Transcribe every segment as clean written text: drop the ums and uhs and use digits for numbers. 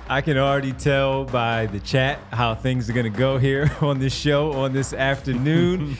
I can already tell by the chat how things are going to go here on this show on this afternoon.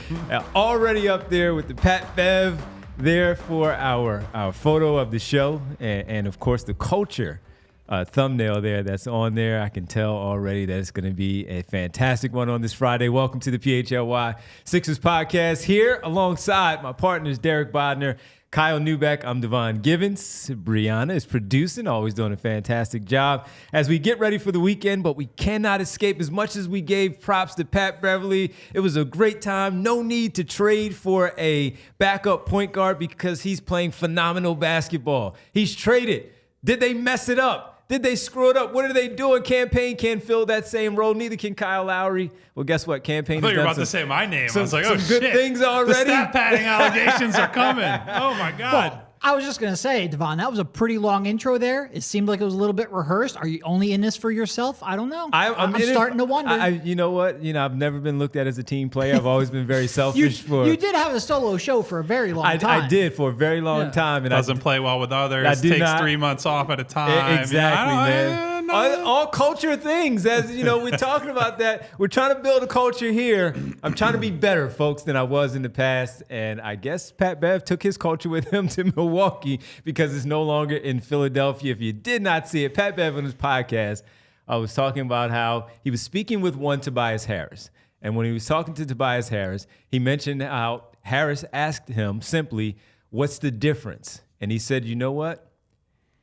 Already up there with the Pat Bev there for our photo of the show and of course, the culture thumbnail there that's on there. I can tell already that it's going to be a fantastic one on this Friday. Welcome to the PHLY Sixers podcast here alongside my partners, Derek Bodner, Kyle Neubeck. I'm Devon Givens. Brianna is producing, always doing a fantastic job as we get ready for the weekend, but we cannot escape as much as we gave props to Pat Beverley. It was a great time. No need to trade for a backup point guard because he's playing phenomenal basketball. He's traded. Did they mess it up? Did they screw it up? What are they doing? Campaign can't fill that same role. Neither can Kyle Lowry. Well, guess what? Campaign. I thought you were about to say my name. I was like, oh, some good things already. The stat padding allegations are coming. Oh, my God. Well, I was just going to say, Devon, that was a pretty long intro there. It seemed like it was a little bit rehearsed. Are you only in this for yourself? I don't know. I'm starting to wonder. You know what? I've never been looked at as a team player. I've always been very selfish. You did have a solo show for a very long time. I did for a very long time. And doesn't play well with others. Takes 3 months off at a time. Exactly, man. All culture things. As you know, we're talking about that. We're trying to build a culture here. I'm trying to be better, folks, than I was in the past. And I guess Pat Bev took his culture with him to Milwaukee because it's no longer in Philadelphia. If you did not see it, Pat Bev on his podcast was talking about how he was speaking with one Tobias Harris. And when he was talking to Tobias Harris, he mentioned how Harris asked him simply, what's the difference? And he said, you know what?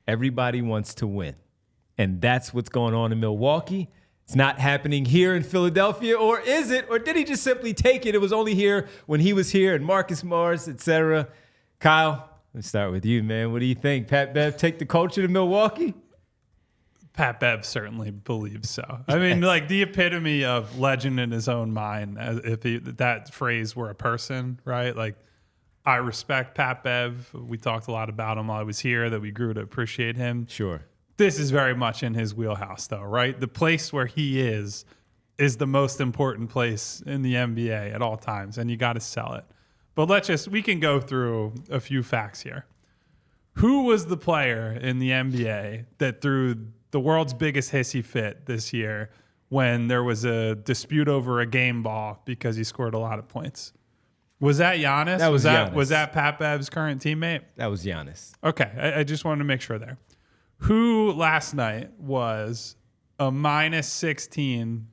Everybody wants to win. And that's what's going on in Milwaukee. It's not happening here in Philadelphia, or is it? Or did he just simply take it? It was only here when he was here and Marcus Morris, etc. Kyle, let's start with you, man. What do you think? Pat Bev take the culture to Milwaukee? Pat Bev certainly believes so. I mean, like the epitome of legend in his own mind, as if that phrase were a person, right? Like, I respect Pat Bev. We talked a lot about him while I was here, that we grew to appreciate him. Sure. This is very much in his wheelhouse, though, right? The place where he is the most important place in the NBA at all times, and you got to sell it. But we can go through a few facts here. Who was the player in the NBA that threw the world's biggest hissy fit this year when there was a dispute over a game ball because he scored a lot of points? Was that Giannis? Giannis. Was that Pat Bev's current teammate? That was Giannis. Okay, I just wanted to make sure there. Who last night was a minus 16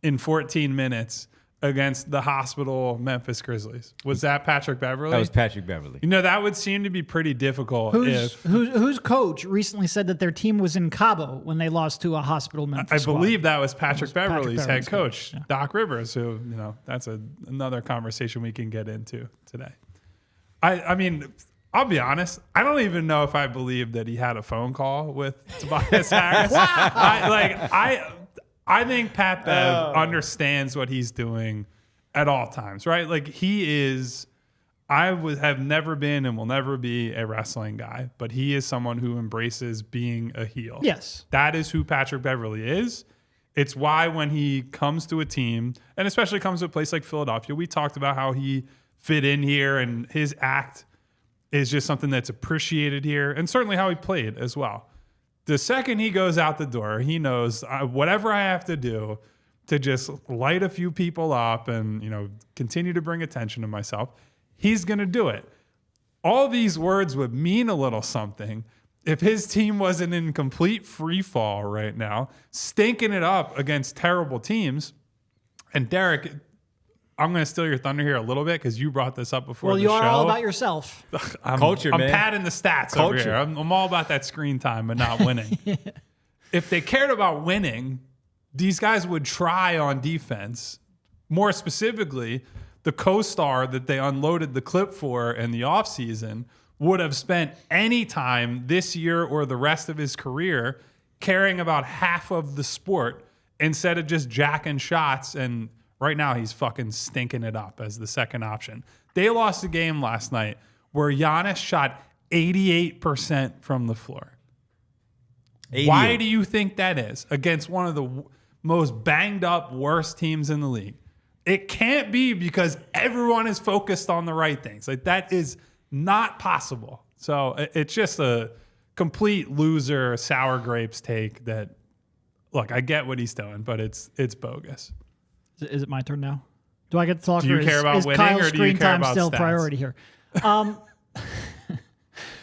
in 14 minutes against the hospital Memphis Grizzlies? Was that Patrick Beverley? That was Patrick Beverley. You know, that would seem to be pretty difficult. Whose coach recently said that their team was in Cabo when they lost to a hospital Memphis squad? Believe that was Patrick Beverley's head coach, yeah. Doc Rivers, who, that's another conversation we can get into today. I mean, I'll be honest. I don't even know if I believe that he had a phone call with Tobias Harris. I think Pat Bev understands what he's doing at all times, right? Like have never been and will never be a wrestling guy, but he is someone who embraces being a heel. Yes. That is who Patrick Beverley is. It's why when he comes to a team, and especially comes to a place like Philadelphia, we talked about how he fit in here and his act is just something that's appreciated here, and certainly how he played as well. The second he goes out the door, he knows whatever I have to do to just light a few people up and continue to bring attention to myself, he's going to do it. All these words would mean a little something if his team wasn't in complete free fall right now, stinking it up against terrible teams. And Derek, I'm going to steal your thunder here a little bit because you brought this up before the show. Well, you are all about yourself. Culture, man. I'm padding the stats over here. I'm all about that screen time, but not winning. If they cared about winning, these guys would try on defense. More specifically, the co-star that they unloaded the clip for in the offseason would have spent any time this year or the rest of his career caring about half of the sport instead of just jacking shots. And right now, he's fucking stinking it up as the second option. They lost a game last night where Giannis shot 88% from the floor. 88. Why do you think that is against one of the most banged up, worst teams in the league? It can't be because everyone is focused on the right things. Like, that is not possible. So it's just a complete loser, sour grapes take that look, I get what he's doing, but it's bogus. Is it my turn now? Do I get to talk? Do you care about winning, Kyle's or do you screen care time about still stats? priority here?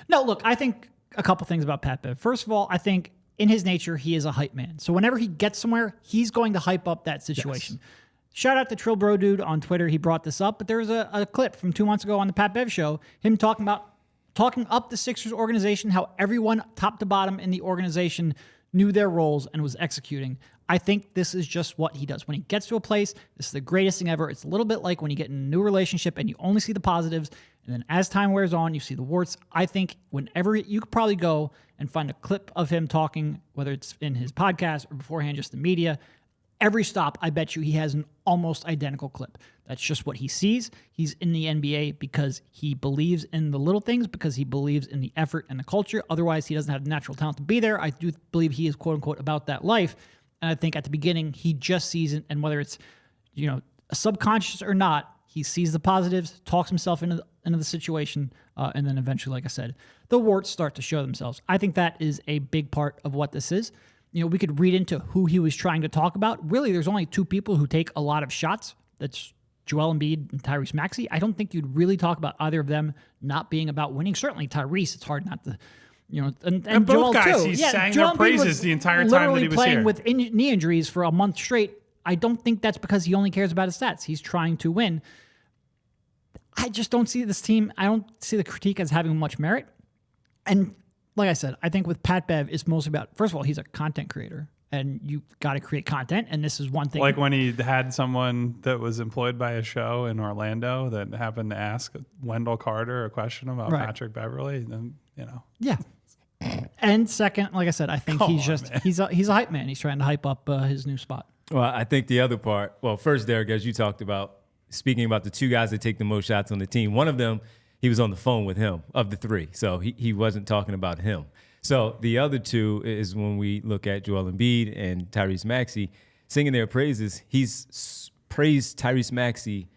No, look, I think a couple things about Pat Bev. First of all, I think in his nature, he is a hype man. So whenever he gets somewhere, he's going to hype up that situation. Yes. Shout out to Trill Bro Dude on Twitter. He brought this up, but there was a clip from 2 months ago on the Pat Bev show, him talking up the Sixers organization, how everyone top to bottom in the organization knew their roles and was executing. I think this is just what he does. When he gets to a place, this is the greatest thing ever. It's a little bit like when you get in a new relationship and you only see the positives, and then as time wears on, you see the warts. I think whenever you could probably go and find a clip of him talking, whether it's in his podcast or beforehand, just the media, every stop, I bet you he has an almost identical clip. That's just what he sees. He's in the NBA because he believes in the little things, because he believes in the effort and the culture. Otherwise, he doesn't have the natural talent to be there. I do believe he is, quote unquote, about that life. And I think at the beginning, he just sees it. And whether it's, a subconscious or not, he sees the positives, talks himself into the situation, and then eventually, like I said, the warts start to show themselves. I think that is a big part of what this is. We could read into who he was trying to talk about. Really, there's only two people who take a lot of shots. That's Joel Embiid and Tyrese Maxey. I don't think you'd really talk about either of them not being about winning. Certainly Tyrese, it's hard not to, and both Joel guys, too. he sang their praises the entire time that he was playing here. with knee injuries for a month straight. I don't think that's because he only cares about his stats. He's trying to win. I just don't see this team. I don't see the critique as having much merit. And like I said, I think with Pat Bev, it's mostly about, first of all, he's a content creator, and you got to create content. And this is one thing. Like when he had someone that was employed by a show in Orlando that happened to ask Wendell Carter a question about Patrick Beverley, then, Yeah. And second, like I said, I think he's a hype man. He's trying to hype up his new spot. Well, I think the other part, first, Derek, as you talked about, speaking about the two guys that take the most shots on the team, one of them, he was on the phone with him of the three. So he wasn't talking about him. So the other two is when we look at Joel Embiid and Tyrese Maxey singing their praises. He's praised Tyrese Maxey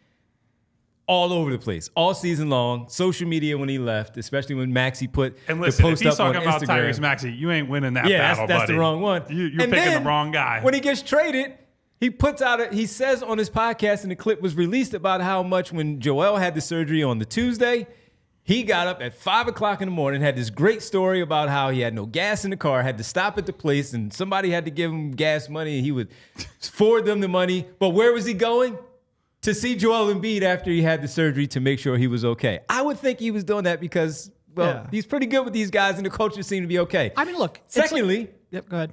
all over the place, all season long. Social media when he left, especially when Maxey put and listen, the post if he's up on talking about Instagram. Tyrese Maxey, you ain't winning that battle, that's buddy. the wrong one. You're and picking then, the wrong guy. When he gets traded, he puts out he says on his podcast, and the clip was released, about how much when Joel had the surgery on the Tuesday, he got up at 5 o'clock in the morning, had this great story about how he had no gas in the car, had to stop at the place, and somebody had to give him gas money, and he would forward them the money. But where was he going? To see Joel Embiid after he had the surgery to make sure he was okay. I would think he was doing that because, he's pretty good with these guys, and the culture seemed to be okay. I mean, look. Secondly, yep, go ahead.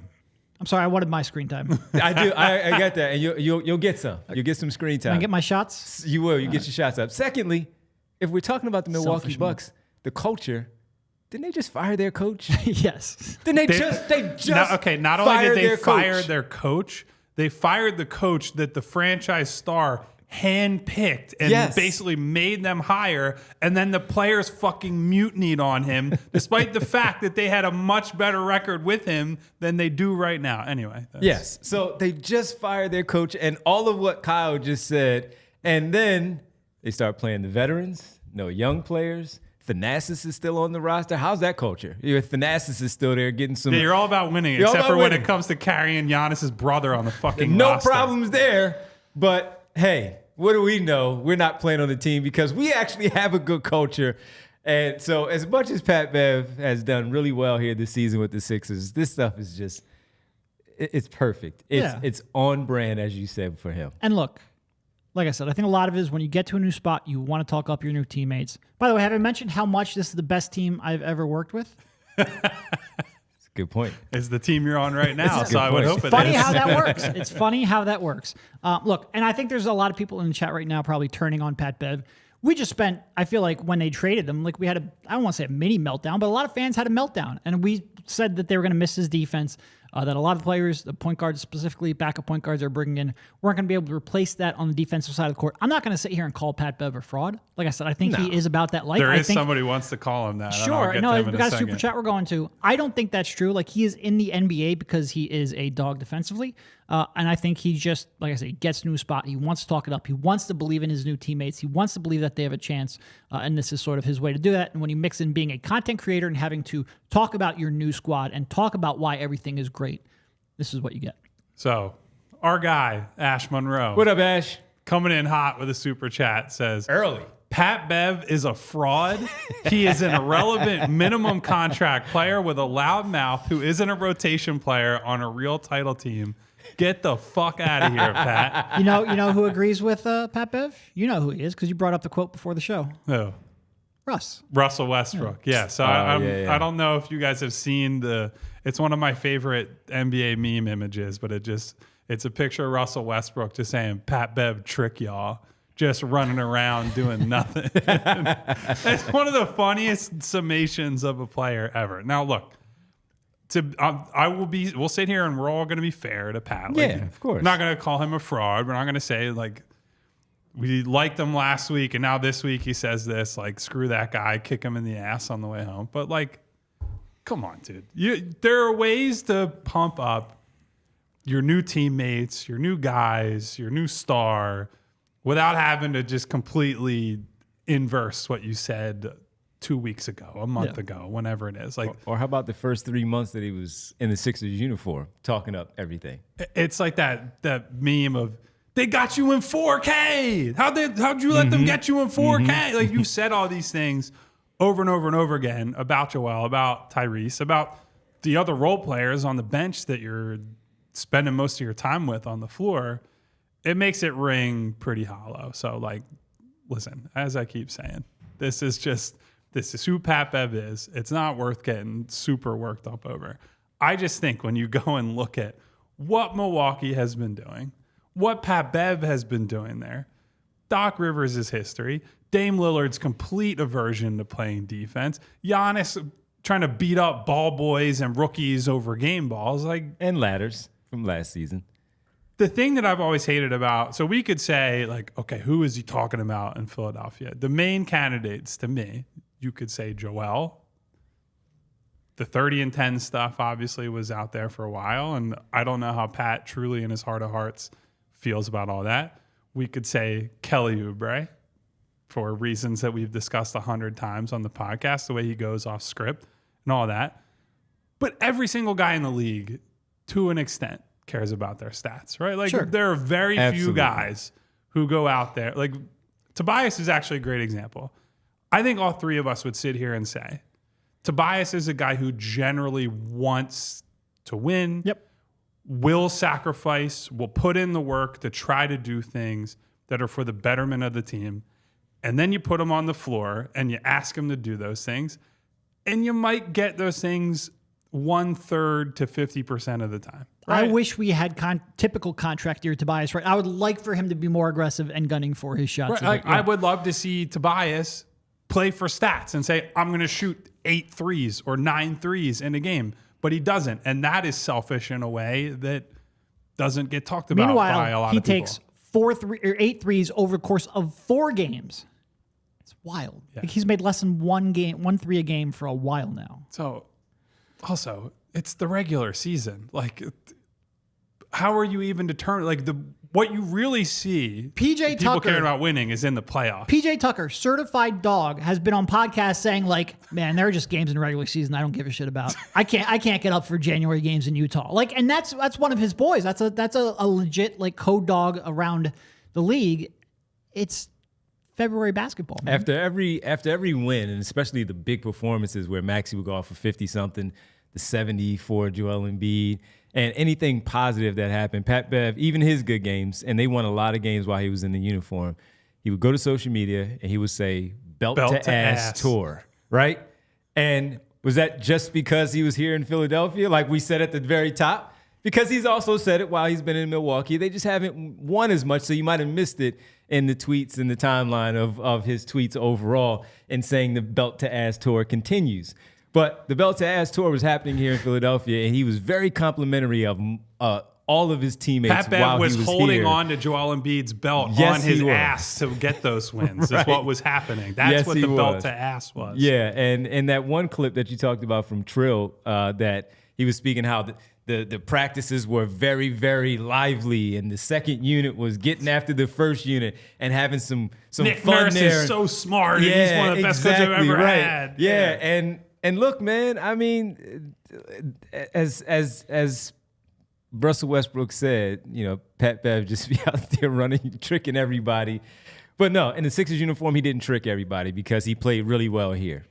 I'm sorry, I wanted my screen time. I do. I get that, and you'll get some. You'll get some screen time. Can I get my shots? You will. You get your shots up. Secondly, if we're talking about the Milwaukee Bucks, the culture, didn't they just fire their coach? Yes. Didn't they just not only did they fire their coach, they fired the coach that the franchise star handpicked and basically made them hire, and then the players fucking mutinied on him, despite the fact that they had a much better record with him than they do right now. Anyway. Yes. So they just fired their coach, and all of what Kyle just said, and then they start playing the veterans, no young players. Thanasis is still on the roster. How's that culture? Thanasis is still there getting some... Yeah, you're all about winning, except for when it comes to carrying Giannis's brother on the fucking roster. No problems there, but hey... What do we know? We're not playing on the team because we actually have a good culture. And so as much as Pat Bev has done really well here this season with the Sixers, this stuff is just, it's perfect. It's on brand, as you said, for him. And look, like I said, I think a lot of it is when you get to a new spot, you want to talk up your new teammates. By the way, have I mentioned how much this is the best team I've ever worked with? Good point. It's the team you're on right now, so I would hope it is. Funny how that works. It's funny how that works. Look, and I think there's a lot of people in the chat right now probably turning on Pat Bev. We just spent, I feel like when they traded him, like we had I don't want to say a mini meltdown, but a lot of fans had a meltdown. And we said that they were going to miss his defense, that a lot of players, the point guards specifically, backup point guards they're bringing in, weren't going to be able to replace that on the defensive side of the court. I'm not going to sit here and call Pat Bev a fraud. Like I said, I think he is about that life. There is somebody who wants to call him that. Sure. No, we got a super chat we're going to. I don't think that's true. Like, he is in the NBA because he is a dog defensively. And I think he just, like I say, gets a new spot. He wants to talk it up. He wants to believe in his new teammates. He wants to believe that they have a chance. And this is sort of his way to do that. And when you mix in being a content creator and having to talk about your new squad and talk about why everything is great, this is what you get. So our guy, Ash Monroe. What up, Ash? Coming in hot with a super chat says, Early. Pat Bev is a fraud. He is an irrelevant minimum contract player with a loud mouth who isn't a rotation player on a real title team. Get the fuck out of here, Pat. You know who agrees with Pat Bev? You know who he is because you brought up the quote before the show. Oh. Russell Westbrook. Yeah. So I don't know if you guys have seen it's one of my favorite NBA meme images, but it's a picture of Russell Westbrook just saying, Pat Bev trick y'all. Just running around doing nothing. It's one of the funniest summations of a player ever. Now, look, we'll sit here and we're all going to be fair to Pat. Yeah, of course. We're not going to call him a fraud. We're not going to say like we liked him last week and now this week he says this. Like, screw that guy, kick him in the ass on the way home. But like, come on, dude. There are ways to pump up your new teammates, your new guys, your new star, without having to just completely inverse what you said 2 weeks ago, a month ago, whenever it is. Like, or how about the first 3 months that he was in the Sixers uniform, talking up everything? It's like that meme of, they got you in 4K. How'd you let them get you in 4K? Like, you said all these things over and over and over again about Joel, about Tyrese, about the other role players on the bench that you're spending most of your time with on the floor. It makes it ring pretty hollow. So, like, listen, as I keep saying, this is who Pat Bev is. It's not worth getting super worked up over. I just think when you go and look at what Milwaukee has been doing, what Pat Bev has been doing there, Doc Rivers' history, Dame Lillard's complete aversion to playing defense, Giannis trying to beat up ball boys and rookies over game balls, and ladders from last season. The thing that I've always hated about, so we could say, like, okay, who is he talking about in Philadelphia? The main candidates to me, you could say Joel. The 30 and 10 stuff obviously was out there for a while, and I don't know how Pat truly in his heart of hearts feels about all that. We could say Kelly Oubre for reasons that we've discussed 100 times on the podcast, the way he goes off script and all that. But every single guy in the league, to an extent, cares about their stats, right? Like, sure. There are very Absolutely. few guys who go out there. Like, Tobias is actually a great example. I think all three of us would sit here and say Tobias is a guy who generally wants to win, will sacrifice, will put in the work to try to do things that are for the betterment of the team. And then you put him on the floor and you ask him to do those things, and you might get those things 1/3 to 50% of the time. Right? I wish we had typical contract year Tobias. Right, I would like for him to be more aggressive and gunning for his shots. Right. Like, I would love to see Tobias play for stats and say, I'm going to shoot 8 threes or 9 threes in a game, but he doesn't, and that is selfish in a way that doesn't get talked about by a lot of people. He takes 8 threes over the course of 4 games. It's wild. Yeah. Like, he's made less than 1 3 a game for a while now. So, also, it's the regular season. Like, how are you even determined? Like, what you really see, PJ people Tucker, caring about winning, is in the playoffs. PJ Tucker, certified dog, has been on podcasts saying, like, man, there are just games in the regular season I don't give a shit about. I can't get up for January games in Utah. Like, and that's one of his boys. That's a legit, like, code dog around the league. It's February basketball, man. After every win, and especially the big performances where Maxey would go off for 50-something, the 70 for Joel Embiid, and anything positive that happened, Pat Bev, even his good games, and they won a lot of games while he was in the uniform, he would go to social media and he would say, belt to ass tour, right? And was that just because he was here in Philadelphia, like we said at the very top? Because he's also said it while he's been in Milwaukee. They just haven't won as much, so you might have missed it in the tweets and the timeline of his tweets overall, and saying the belt to ass tour continues. But the belt to ass tour was happening here in Philadelphia, and he was very complimentary of all of his teammates. Pat Bev while was he was holding here. on to Joel Embiid's belt Yes, on his he was. ass to get those wins. Right. Is what was happening. That's Yes, what he the belt was. to ass was. Yeah, and that one clip that you talked about from Trill, that he was speaking how the practices were very, very lively, and the second unit was getting after the first unit and having some Nick fun Nurse there. is so smart. And he's one of the best coaches I've ever had. Yeah, and look, man, I mean, as Russell Westbrook said, Pat Bev just be out there running, tricking everybody. But no, in the Sixers uniform, he didn't trick everybody because he played really well here.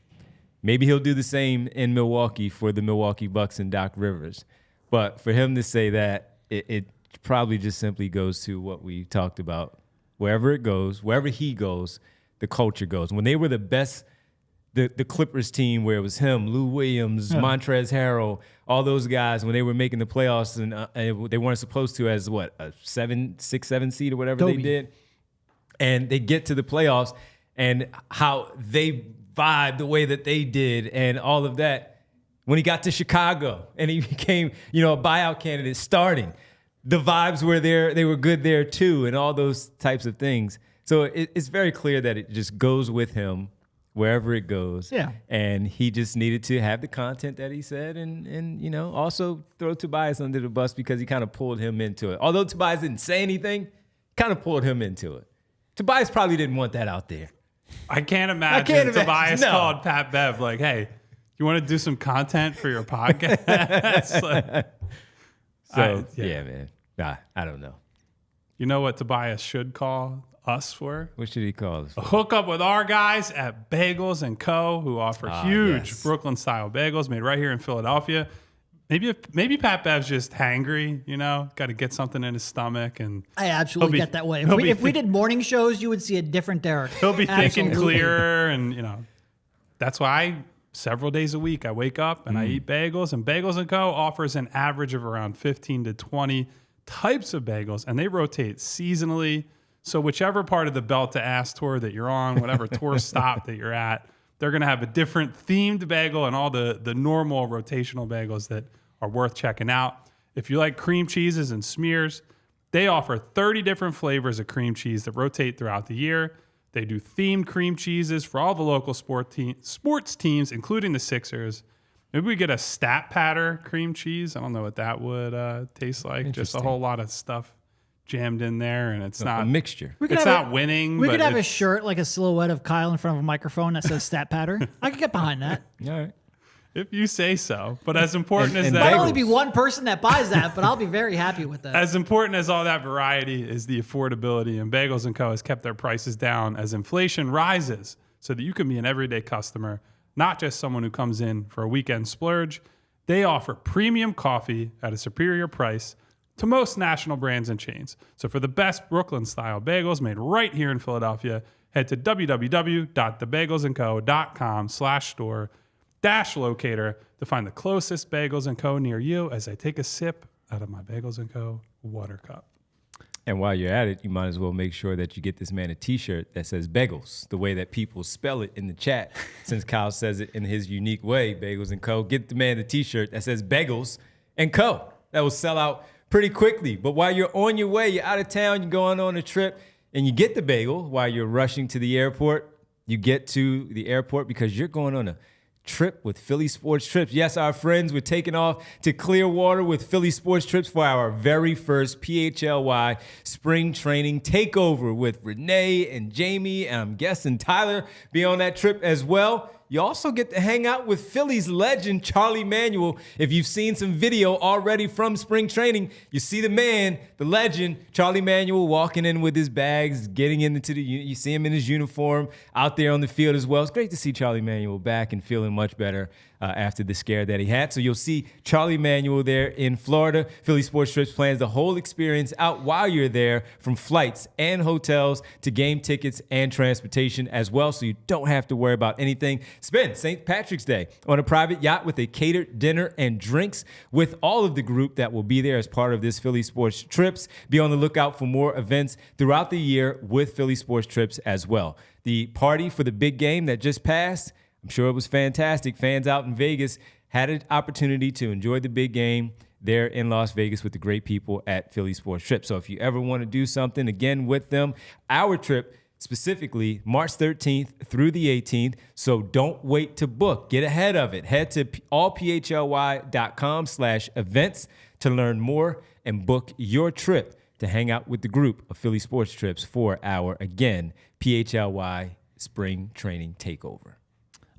Maybe he'll do the same in Milwaukee for the Milwaukee Bucks and Doc Rivers. But for him to say that, it probably just simply goes to what we talked about. Wherever it goes, wherever he goes, the culture goes. When they were the best, the Clippers team where it was him, Lou Williams, Montrezl Harrell, all those guys, when they were making the playoffs and they weren't supposed to as what, a 6, 7 seed or whatever they did. And they get to the playoffs and how they vibe the way that they did and all of that. When he got to Chicago and he became, a buyout candidate starting, the vibes were there. They were good there too, and all those types of things. So it's very clear that it just goes with him wherever it goes. Yeah. And he just needed to have the content that he said and also throw Tobias under the bus because he kind of pulled him into it. Although Tobias didn't say anything, kind of pulled him into it. Tobias probably didn't want that out there. I can't imagine Tobias called Pat Bev like, hey, you want to do some content for your podcast? Yeah, man. Nah, I don't know. You know what Tobias should call us for? What should he call us for? A hookup with our guys at Bagels & Co., who offer huge Brooklyn-style bagels made right here in Philadelphia. Maybe Pat Bev's just hangry, got to get something in his stomach. And I absolutely get that way. If we did morning shows, you would see a different Derek. He'll be thinking clearer. And, that's why several days a week I wake up and I eat bagels. And Bagels & Co. offers an average of around 15 to 20 types of bagels. And they rotate seasonally. So whichever part of the Belt to Ass tour that you're on, whatever tour stop that you're at, they're going to have a different themed bagel and all the normal rotational bagels that are worth checking out. If you like cream cheeses and smears, they offer 30 different flavors of cream cheese that rotate throughout the year. They do themed cream cheeses for all the local sports teams, including the Sixers. Maybe we get a Stat Patter cream cheese. I don't know what that would taste like. Just a whole lot of stuff jammed in there, and it's not a mixture. It's not winning. We could have a shirt like a silhouette of Kyle in front of a microphone that says Stat Patter. I could get behind that. All right. If you say so. But as important as and that... Might only be one person that buys that, but I'll be very happy with that. As important as all that variety is the affordability, and Bagels & Co. has kept their prices down as inflation rises so that you can be an everyday customer, not just someone who comes in for a weekend splurge. They offer premium coffee at a superior price to most national brands and chains. So for the best Brooklyn-style bagels made right here in Philadelphia, head to www.thebagelsandco.com/store-locator to find the closest Bagels & Co. near you as I take a sip out of my Bagels & Co. water cup. And while you're at it, you might as well make sure that you get this man a T-shirt that says Bagels, the way that people spell it in the chat, since Kyle says it in his unique way, Bagels & Co. Get the man the T-shirt that says Bagels & Co. That will sell out pretty quickly. But while you're on your way, you're out of town, you're going on a trip, and you get the bagel while you're rushing to the airport. You get to the airport because you're going on a trip with Philly Sports Trips. Yes, our friends, we're taking off to Clearwater with Philly Sports Trips for our very first PHLY spring training takeover with Renee and Jamie, and I'm guessing Tyler be on that trip as well. You also get to hang out with Philly's legend, Charlie Manuel. If you've seen some video already from spring training, you see the man, the legend, Charlie Manuel, walking in with his bags, getting into you see him in his uniform out there on the field as well. It's great to see Charlie Manuel back and feeling much better after the scare that he had. So you'll see Charlie Manuel there in Florida. Philly Sports Trips plans the whole experience out while you're there, from flights and hotels to game tickets and transportation as well, so you don't have to worry about anything. Spend St. Patrick's Day on a private yacht with a catered dinner and drinks with all of the group that will be there as part of this Philly Sports Trips. Be on the lookout for more events throughout the year with Philly Sports Trips as well. The party for the big game that just passed, I'm sure it was fantastic. Fans out in Vegas had an opportunity to enjoy the big game there in Las Vegas with the great people at Philly Sports Trips. So if you ever want to do something again with them, our trip specifically March 13th through the 18th. So don't wait to book. Get ahead of it. Head to allphly.com/events to learn more and book your trip to hang out with the group of Philly Sports Trips for our, again, PHLY Spring Training Takeover.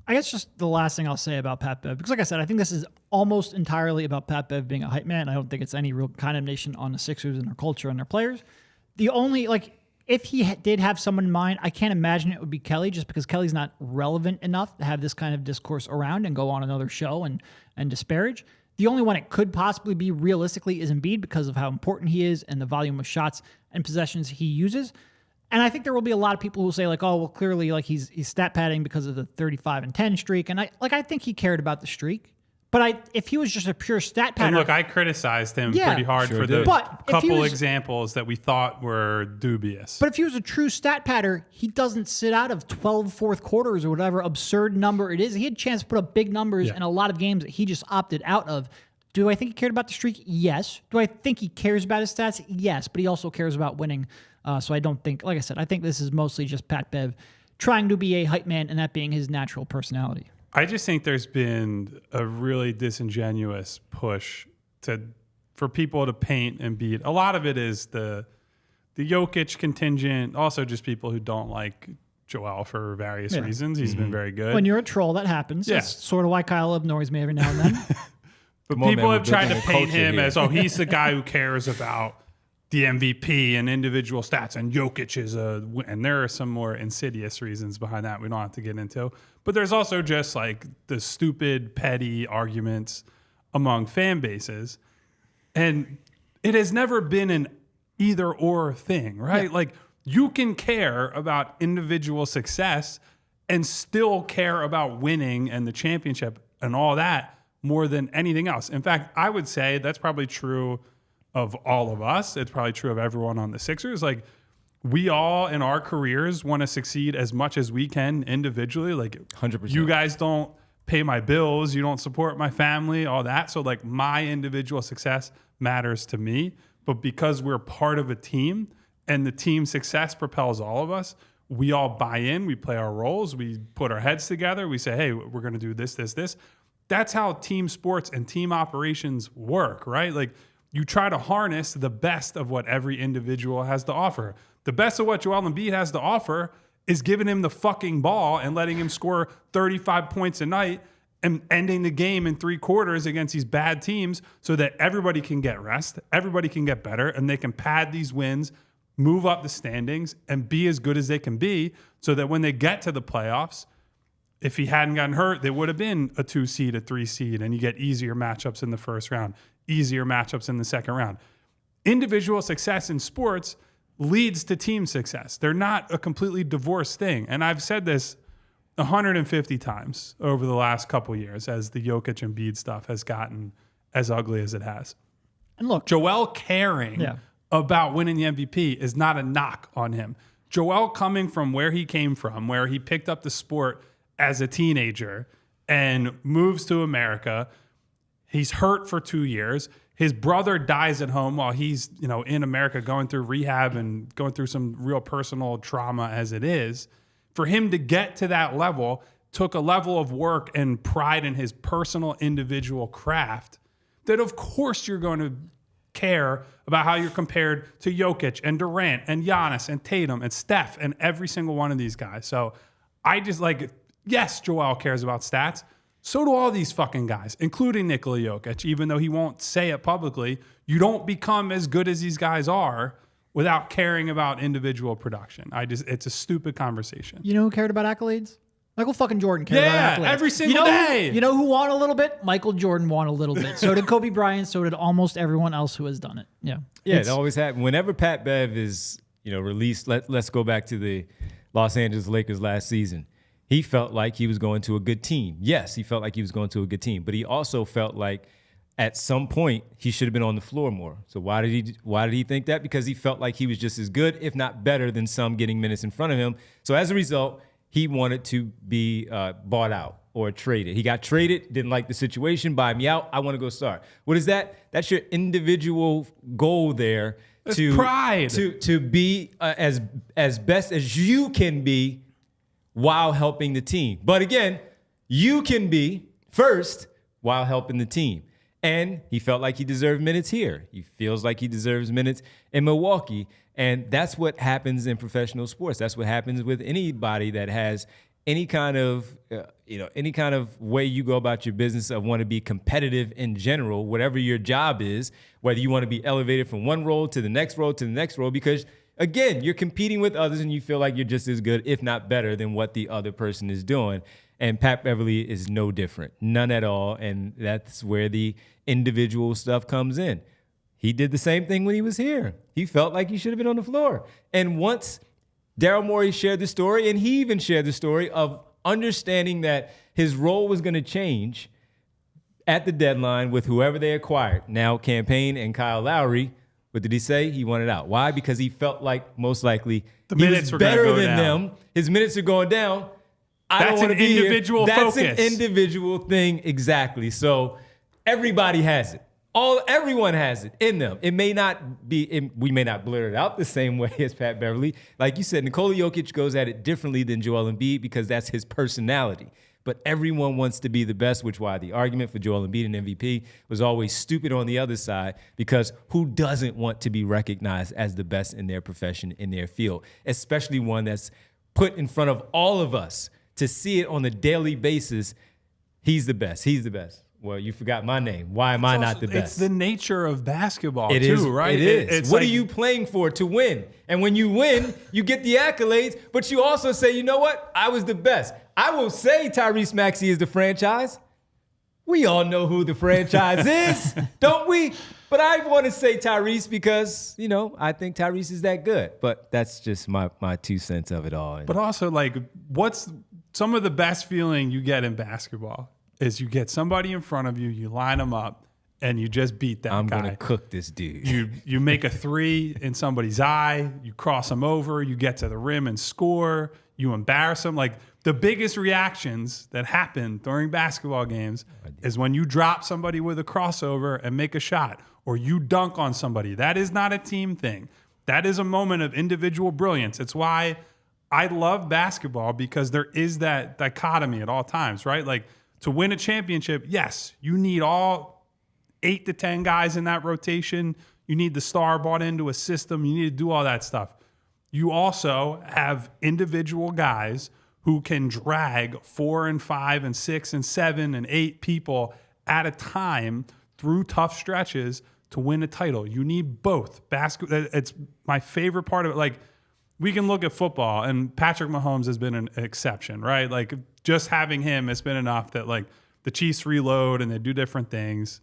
I guess just the last thing I'll say about Pat Bev, because like I said, I think this is almost entirely about Pat Bev being a hype man. I don't think it's any real condemnation on the Sixers and their culture and their players. The only, if he did have someone in mind, I can't imagine it would be Kelly, just because Kelly's not relevant enough to have this kind of discourse around and go on another show and disparage. The only one it could possibly be realistically is Embiid, because of how important he is and the volume of shots and possessions he uses. And I think there will be a lot of people who will say, oh, well, clearly, he's stat padding because of the 35-10 streak. And I think he cared about the streak. But if he was just a pure stat pattern. And look, I criticized him pretty hard for the couple examples that we thought were dubious. But if he was a true stat pattern, he doesn't sit out of 12 fourth quarters or whatever absurd number it is. He had a chance to put up big numbers in a lot of games that he just opted out of. Do I think he cared about the streak? Yes. Do I think he cares about his stats? Yes. But he also cares about winning. So I don't think, like I said, I think this is mostly just Pat Bev trying to be a hype man and that being his natural personality. I just think there's been a really disingenuous push for people to paint Embiid. A lot of it is the Jokic contingent, also just people who don't like Joel for various reasons. He's been very good. When you're a troll, that happens. That's sort of why Kyle annoys me every now and then. But people have tried to paint him as, he's the guy who cares about the MVP and individual stats, and Jokic is and there are some more insidious reasons behind that we don't have to get into. But there's also just the stupid, petty arguments among fan bases. And it has never been an either or thing, right? Yeah. You can care about individual success and still care about winning and the championship and all that more than anything else. In fact, I would say that's probably true of all of us. It's probably true of everyone on the Sixers. We all in our careers want to succeed as much as we can individually. 100%. You guys don't pay my bills. You don't support my family, all that. So my individual success matters to me. But because we're part of a team and the team success propels all of us, we all buy in. We play our roles. We put our heads together. We say, hey, we're going to do this, this, this. That's how team sports and team operations work, right? You try to harness the best of what every individual has to offer. The best of what Joel Embiid has to offer is giving him the fucking ball and letting him score 35 points a night and ending the game in 3 quarters against these bad teams so that everybody can get rest, everybody can get better, and they can pad these wins, move up the standings, and be as good as they can be so that when they get to the playoffs, if he hadn't gotten hurt, they would have been a 2 seed, a 3 seed, and you get easier matchups in the first round, easier matchups in the second round. Individual success in sports leads to team success. They're not a completely divorced thing. And I've said this 150 times over the last couple years as the Jokic and Embiid stuff has gotten as ugly as it has. And look, Joel caring about winning the MVP is not a knock on him. Joel coming from where he came from, where he picked up the sport as a teenager and moves to America. He's hurt for 2 years. His brother dies at home while he's, in America going through rehab and going through some real personal trauma as it is. For him to get to that level took a level of work and pride in his personal individual craft that of course you're going to care about how you're compared to Jokic and Durant and Giannis and Tatum and Steph and every single one of these guys. So I just yes, Joel cares about stats. So do all these fucking guys, including Nikola Jokic, even though he won't say it publicly. You don't become as good as these guys are without caring about individual production. It's a stupid conversation. You know who cared about accolades? Michael fucking Jordan cared about accolades. Every single day. You know who won a little bit? Michael Jordan won a little bit. So did Kobe Bryant. So did almost everyone else who has done it. Yeah. Yeah, it always happens. Whenever Pat Bev is, released, let's go back to the Los Angeles Lakers last season. He felt like he was going to a good team. Yes, he felt like he was going to a good team, but he also felt like at some point he should have been on the floor more. So why did he think that? Because he felt like he was just as good, if not better, than some getting minutes in front of him. So as a result, he wanted to be bought out or traded. He got traded, didn't like the situation, buy me out, I want to go start. What is that? That's your individual goal there. It's pride. To be as best as you can be while helping the team. But again, you can be first while helping the team. And he felt like he deserved minutes here. He feels like he deserves minutes in Milwaukee. And that's what happens in professional sports. That's what happens with anybody that has any kind of way you go about your business of want to be competitive in general, whatever your job is, whether you want to be elevated from one role to the next role to the next role, because again, you're competing with others and you feel like you're just as good, if not better, than what the other person is doing. And Pat Beverley is no different, none at all. And that's where the individual stuff comes in. He did the same thing when he was here. He felt like he should have been on the floor. And once Daryl Morey shared the story, and he even shared the story of understanding that his role was going to change at the deadline with whoever they acquired. Now, Campaign and Kyle Lowry, what did he say? He wanted out. Why? Because he felt like most likely the he minutes was were better go than down. them. His minutes are going down. That's an individual focus. That's an individual thing, exactly. So everybody has it. Everyone has it in them. It may not be, we may not blur it out the same way as Pat Beverley. Like you said, Nikola Jokic goes at it differently than Joel Embiid because that's his personality. But everyone wants to be the best, which is why the argument for Joel Embiid and MVP was always stupid on the other side, because who doesn't want to be recognized as the best in their profession, in their field, especially one that's put in front of all of us to see it on a daily basis. He's the best. He's the best. Well, you forgot my name. Why am I not the best? It's the nature of basketball, It is, right? It is. It's What like, are you playing for? To win. And when you win, you get the accolades, but you also say, you know what? I was the best. I will say Tyrese Maxey is the franchise. We all know who the franchise is, don't we? But I want to say Tyrese because, I think Tyrese is that good. But that's just my 2 cents of it all. But also, like, what's some of the best feeling you get in basketball? Is you get somebody in front of you, you line them up, and you just beat that guy. I'm going to cook this dude. You make a three in somebody's eye, you cross them over, you get to the rim and score, you embarrass them. Like, the biggest reactions that happen during basketball games is when you drop somebody with a crossover and make a shot, or you dunk on somebody. That is not a team thing. That is a moment of individual brilliance. It's why I love basketball, because there is that dichotomy at all times, right? Like, to win a championship, yes, you need all 8 to 10 guys in that rotation. You need the star bought into a system. You need to do all that stuff. You also have individual guys who can drag 4 and 5 and 6 and 7 and 8 people at a time through tough stretches to win a title. You need both. It's my favorite part of it. Like, we can look at football, and Patrick Mahomes has been an exception, right? Like, just having him has been enough that, like, the Chiefs reload and they do different things,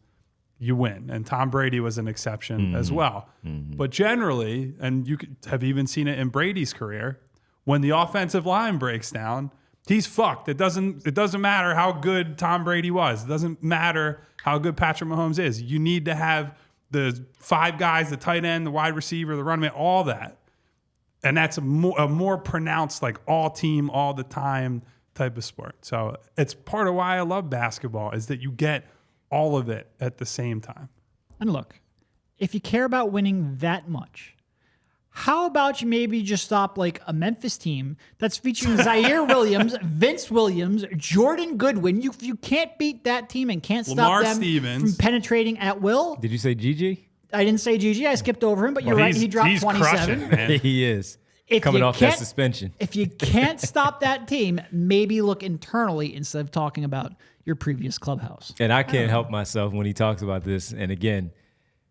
you win. And Tom Brady was an exception as well. Mm-hmm. But generally, and you have even seen it in Brady's career, when the offensive line breaks down, he's fucked. It doesn't matter how good Tom Brady was. It doesn't matter how good Patrick Mahomes is. You need to have the 5 guys, the tight end, the wide receiver, the running back, all that. And that's a more pronounced, like, all team, all the time type of sport. So it's part of why I love basketball, is that you get all of it at the same time. And look, if you care about winning that much, how about you maybe just stop, like, a Memphis team that's featuring Zaire Williams, Vince Williams, Jordan Goodwin. You can't beat that team and can't stop Lamar them Stevens. from penetrating at will. Did you say Gigi? I didn't say GG. I skipped over him, but you're right. He dropped he's 27. crushing, man. He is. If Coming you off that can't- suspension. If you can't stop that team, maybe look internally instead of talking about your previous clubhouse. And I can't help myself when he talks about this. And again,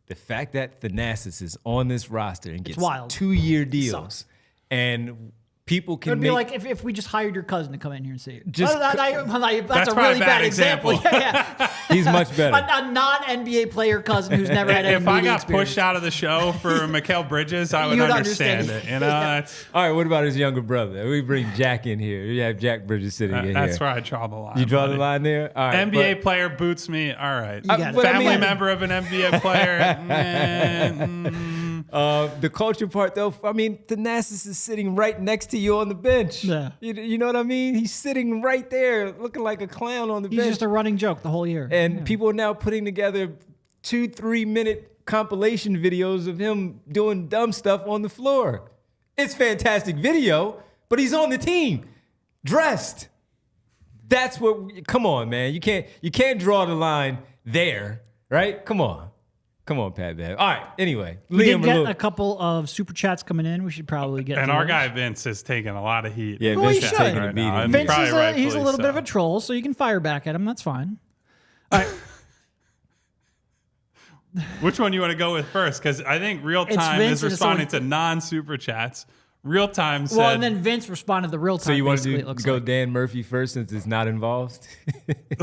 the fact that Thanasis is on this roster and gets wild. 2-year deals, Sucks. and people It can would make be like if we just hired your cousin to come in here and see it. Just- that's a probably really a bad bad example. example. Yeah. he's much better. A non-NBA player cousin who's never had any If I media got experience. pushed out of the show for Mikal Bridges, I would You would understand understand. it. You know, that's All right, what about his younger brother? We bring Jack in here. We have Jack Bridges sitting in that's here. where I draw the line. You draw the buddy. line there? All right. NBA player boots me. All right. got it. but I Family mean- member of an NBA player. The culture part, though, I mean, Thanasis is sitting right next to you on the bench. Yeah. You know what I mean? He's sitting right there looking like a clown on the He's bench. just a running joke the whole year. And people are now putting together 2-3 minute compilation videos of him doing dumb stuff on the floor. It's fantastic video, but he's on the team, dressed. That's what. Come on, man. You can't draw the line there, right? Come on. Come on, Pat Bev. All right. Anyway, We did Liam, get a couple of super chats coming in. We should probably get And to our those. guy Vince is taking a lot of heat. Yeah, Well, Vince he is should. taking a Right beating. now, and Vince probably he's a rightfully little bit of so. a troll, so you can fire back at him. That's fine. All right. Which one you want to go with first? Because I think Real It's Time Vince is and responding someone- to non-super chats. Real Time said, Well, and then Vince responded to the real time. So you want basically, to it looks go like. Dan Murphy first since it's not involved?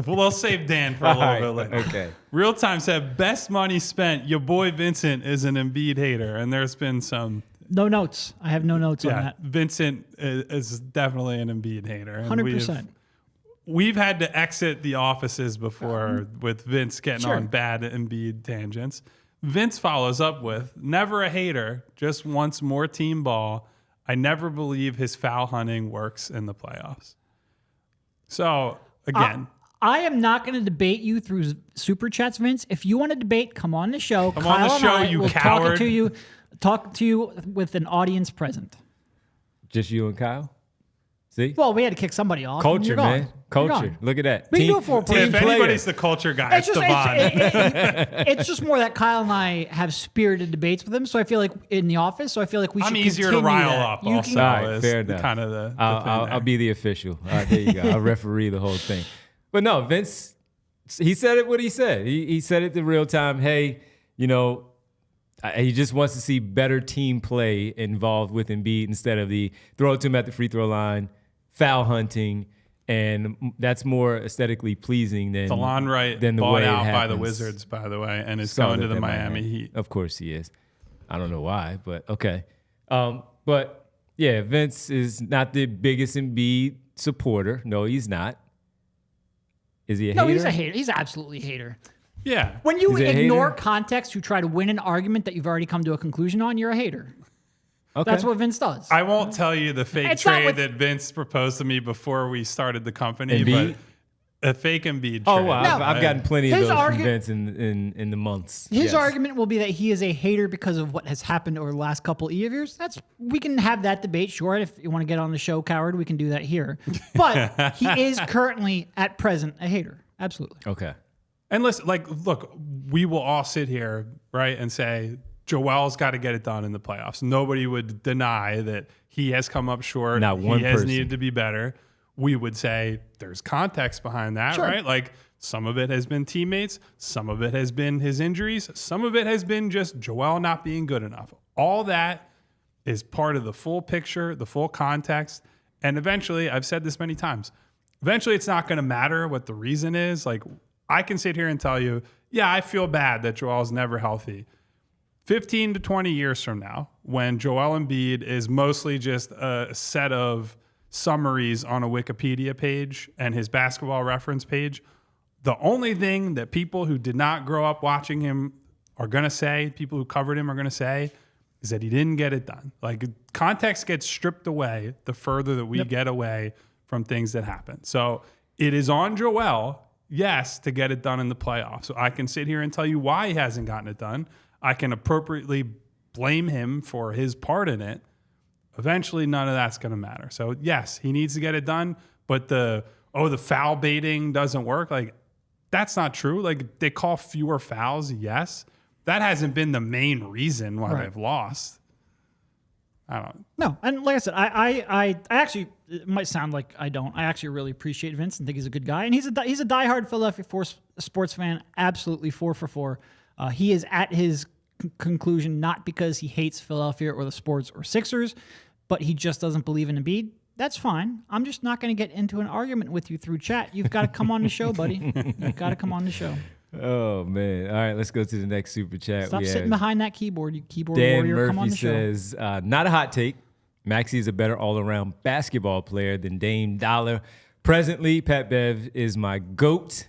well, they'll save Dan for a All little right, bit later. okay. Real Time said, best money spent. Your boy Vincent is an Embiid hater. And there's been some... No notes. I have no notes on Yeah, that. Vincent is definitely an Embiid hater. And 100%. We've had to exit the offices before with Vince getting Sure. on bad Embiid tangents. Vince follows up with, never a hater, just wants more team ball. I never believe his foul hunting works in the playoffs. So, again, I am not going to debate you through super chats, Vince. If you want to debate, come on the show. Come on the Kyle show, and I you will coward. Talk to you with an audience present. Just you and Kyle? See? Well, we had to kick somebody off. and Culture, you're gone. man. You're Culture. gone. Look at that. We can do it for a team if player. anybody's the culture guy, it's It's just, Devon. it's just more that Kyle and I have spirited debates with him. So I feel like in the office, so I feel like we should I'm easier to continue rile that. up You also. can- All right, is fair enough. kind of the thing I'll there. be the official. There you go. I'll referee the whole thing. But no, Vince, he said it what he said. He said it the real time. Hey, he just wants to see better team play involved with Embiid instead of the throw it to him at the free throw line, foul hunting, and that's more aesthetically pleasing than Delon Wright than the bought way it out by the happens. Wizards, by the way, and is Saw going that to the they might Miami have. Heat. Of course he is. I don't know why, but okay. But yeah, Vince is not the biggest Embiid supporter. No, he's not. Is he a No, hater? he's a hater. He's absolutely a hater. Yeah. When you He's a ignore hater? context to try to win an argument that you've already come to a conclusion on, you're a hater. Okay. That's what Vince does. I won't tell you the fake It's not trade with- that Vince proposed to me before we started the company, Embiid? but a fake Embiid trade. Oh, wow. No. I've gotten plenty of His those from argu- Vince in the months. His Yes. argument will be that he is a hater because of what has happened over the last couple of years. We can have that debate, sure. If you want to get on the show, coward, we can do that here. But he is currently, at present, a hater. Absolutely. Okay. And listen, look, we will all sit here, right, and say, Joel's got to get it done in the playoffs. Nobody would deny that he has come up short. Not one He has person. needed to be better. We would say there's context behind that, Sure. right? Like some of it has been teammates. Some of it has been his injuries. Some of it has been just Joel not being good enough. All that is part of the full picture, the full context. And eventually, I've said this many times, eventually it's not going to matter what the reason is. Like I can sit here and tell you, yeah, I feel bad that Joel's never healthy. 15 to 20 years from now, when Joel Embiid is mostly just a set of summaries on a Wikipedia page and his basketball reference page, the only thing that people who did not grow up watching him are going to say, people who covered him are going to say, is that he didn't get it done. Like context gets stripped away the further that we get away from things that happen. So it is on Joel, yes, to get it done in the playoffs. So I can sit here and tell you why he hasn't gotten it done. I can appropriately blame him for his part in it. Eventually, none of that's going to matter. So yes, he needs to get it done. But the foul baiting doesn't work. Like that's not true. Like they call fewer fouls. Yes, that hasn't been the main reason why they've lost. I don't. No, and like I said, I actually, it might sound like I don't. I actually really appreciate Vince and think he's a good guy, and he's a diehard Philadelphia sports fan. Absolutely 4 for 4. He is at his conclusion not because he hates Philadelphia or the sports or Sixers, but he just doesn't believe in Embiid. That's fine. I'm just not going to get into an argument with you through chat. You've got to come on the show, buddy. You've got to come on the show. Oh, man. All right, let's go to the next super chat. Stop We sitting have behind that keyboard, you keyboard Dan warrior. Come on Murphy the show. says, not a hot take. Maxey is a better all-around basketball player than Dame Dollar. Presently, Pat Bev is my GOAT.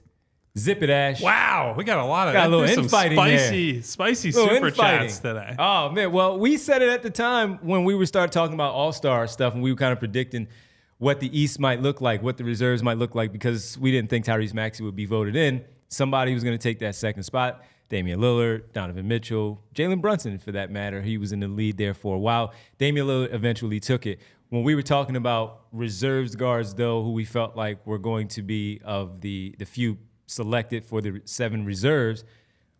Zip it, Ash. Wow, we got a lot of Got a little there's some infighting spicy Little super infighting. chats today. Oh, man. Well, we said it at the time when we would start talking about all-star stuff, and we were kind of predicting what the East might look like, what the reserves might look like, because we didn't think Tyrese Maxey would be voted in. Somebody was going to take that second spot. Damian Lillard, Donovan Mitchell, Jalen Brunson, for that matter. He was in the lead there for a while. Damian Lillard eventually took it. When we were talking about reserves guards, though, who we felt like were going to be of the few selected for the 7 reserves,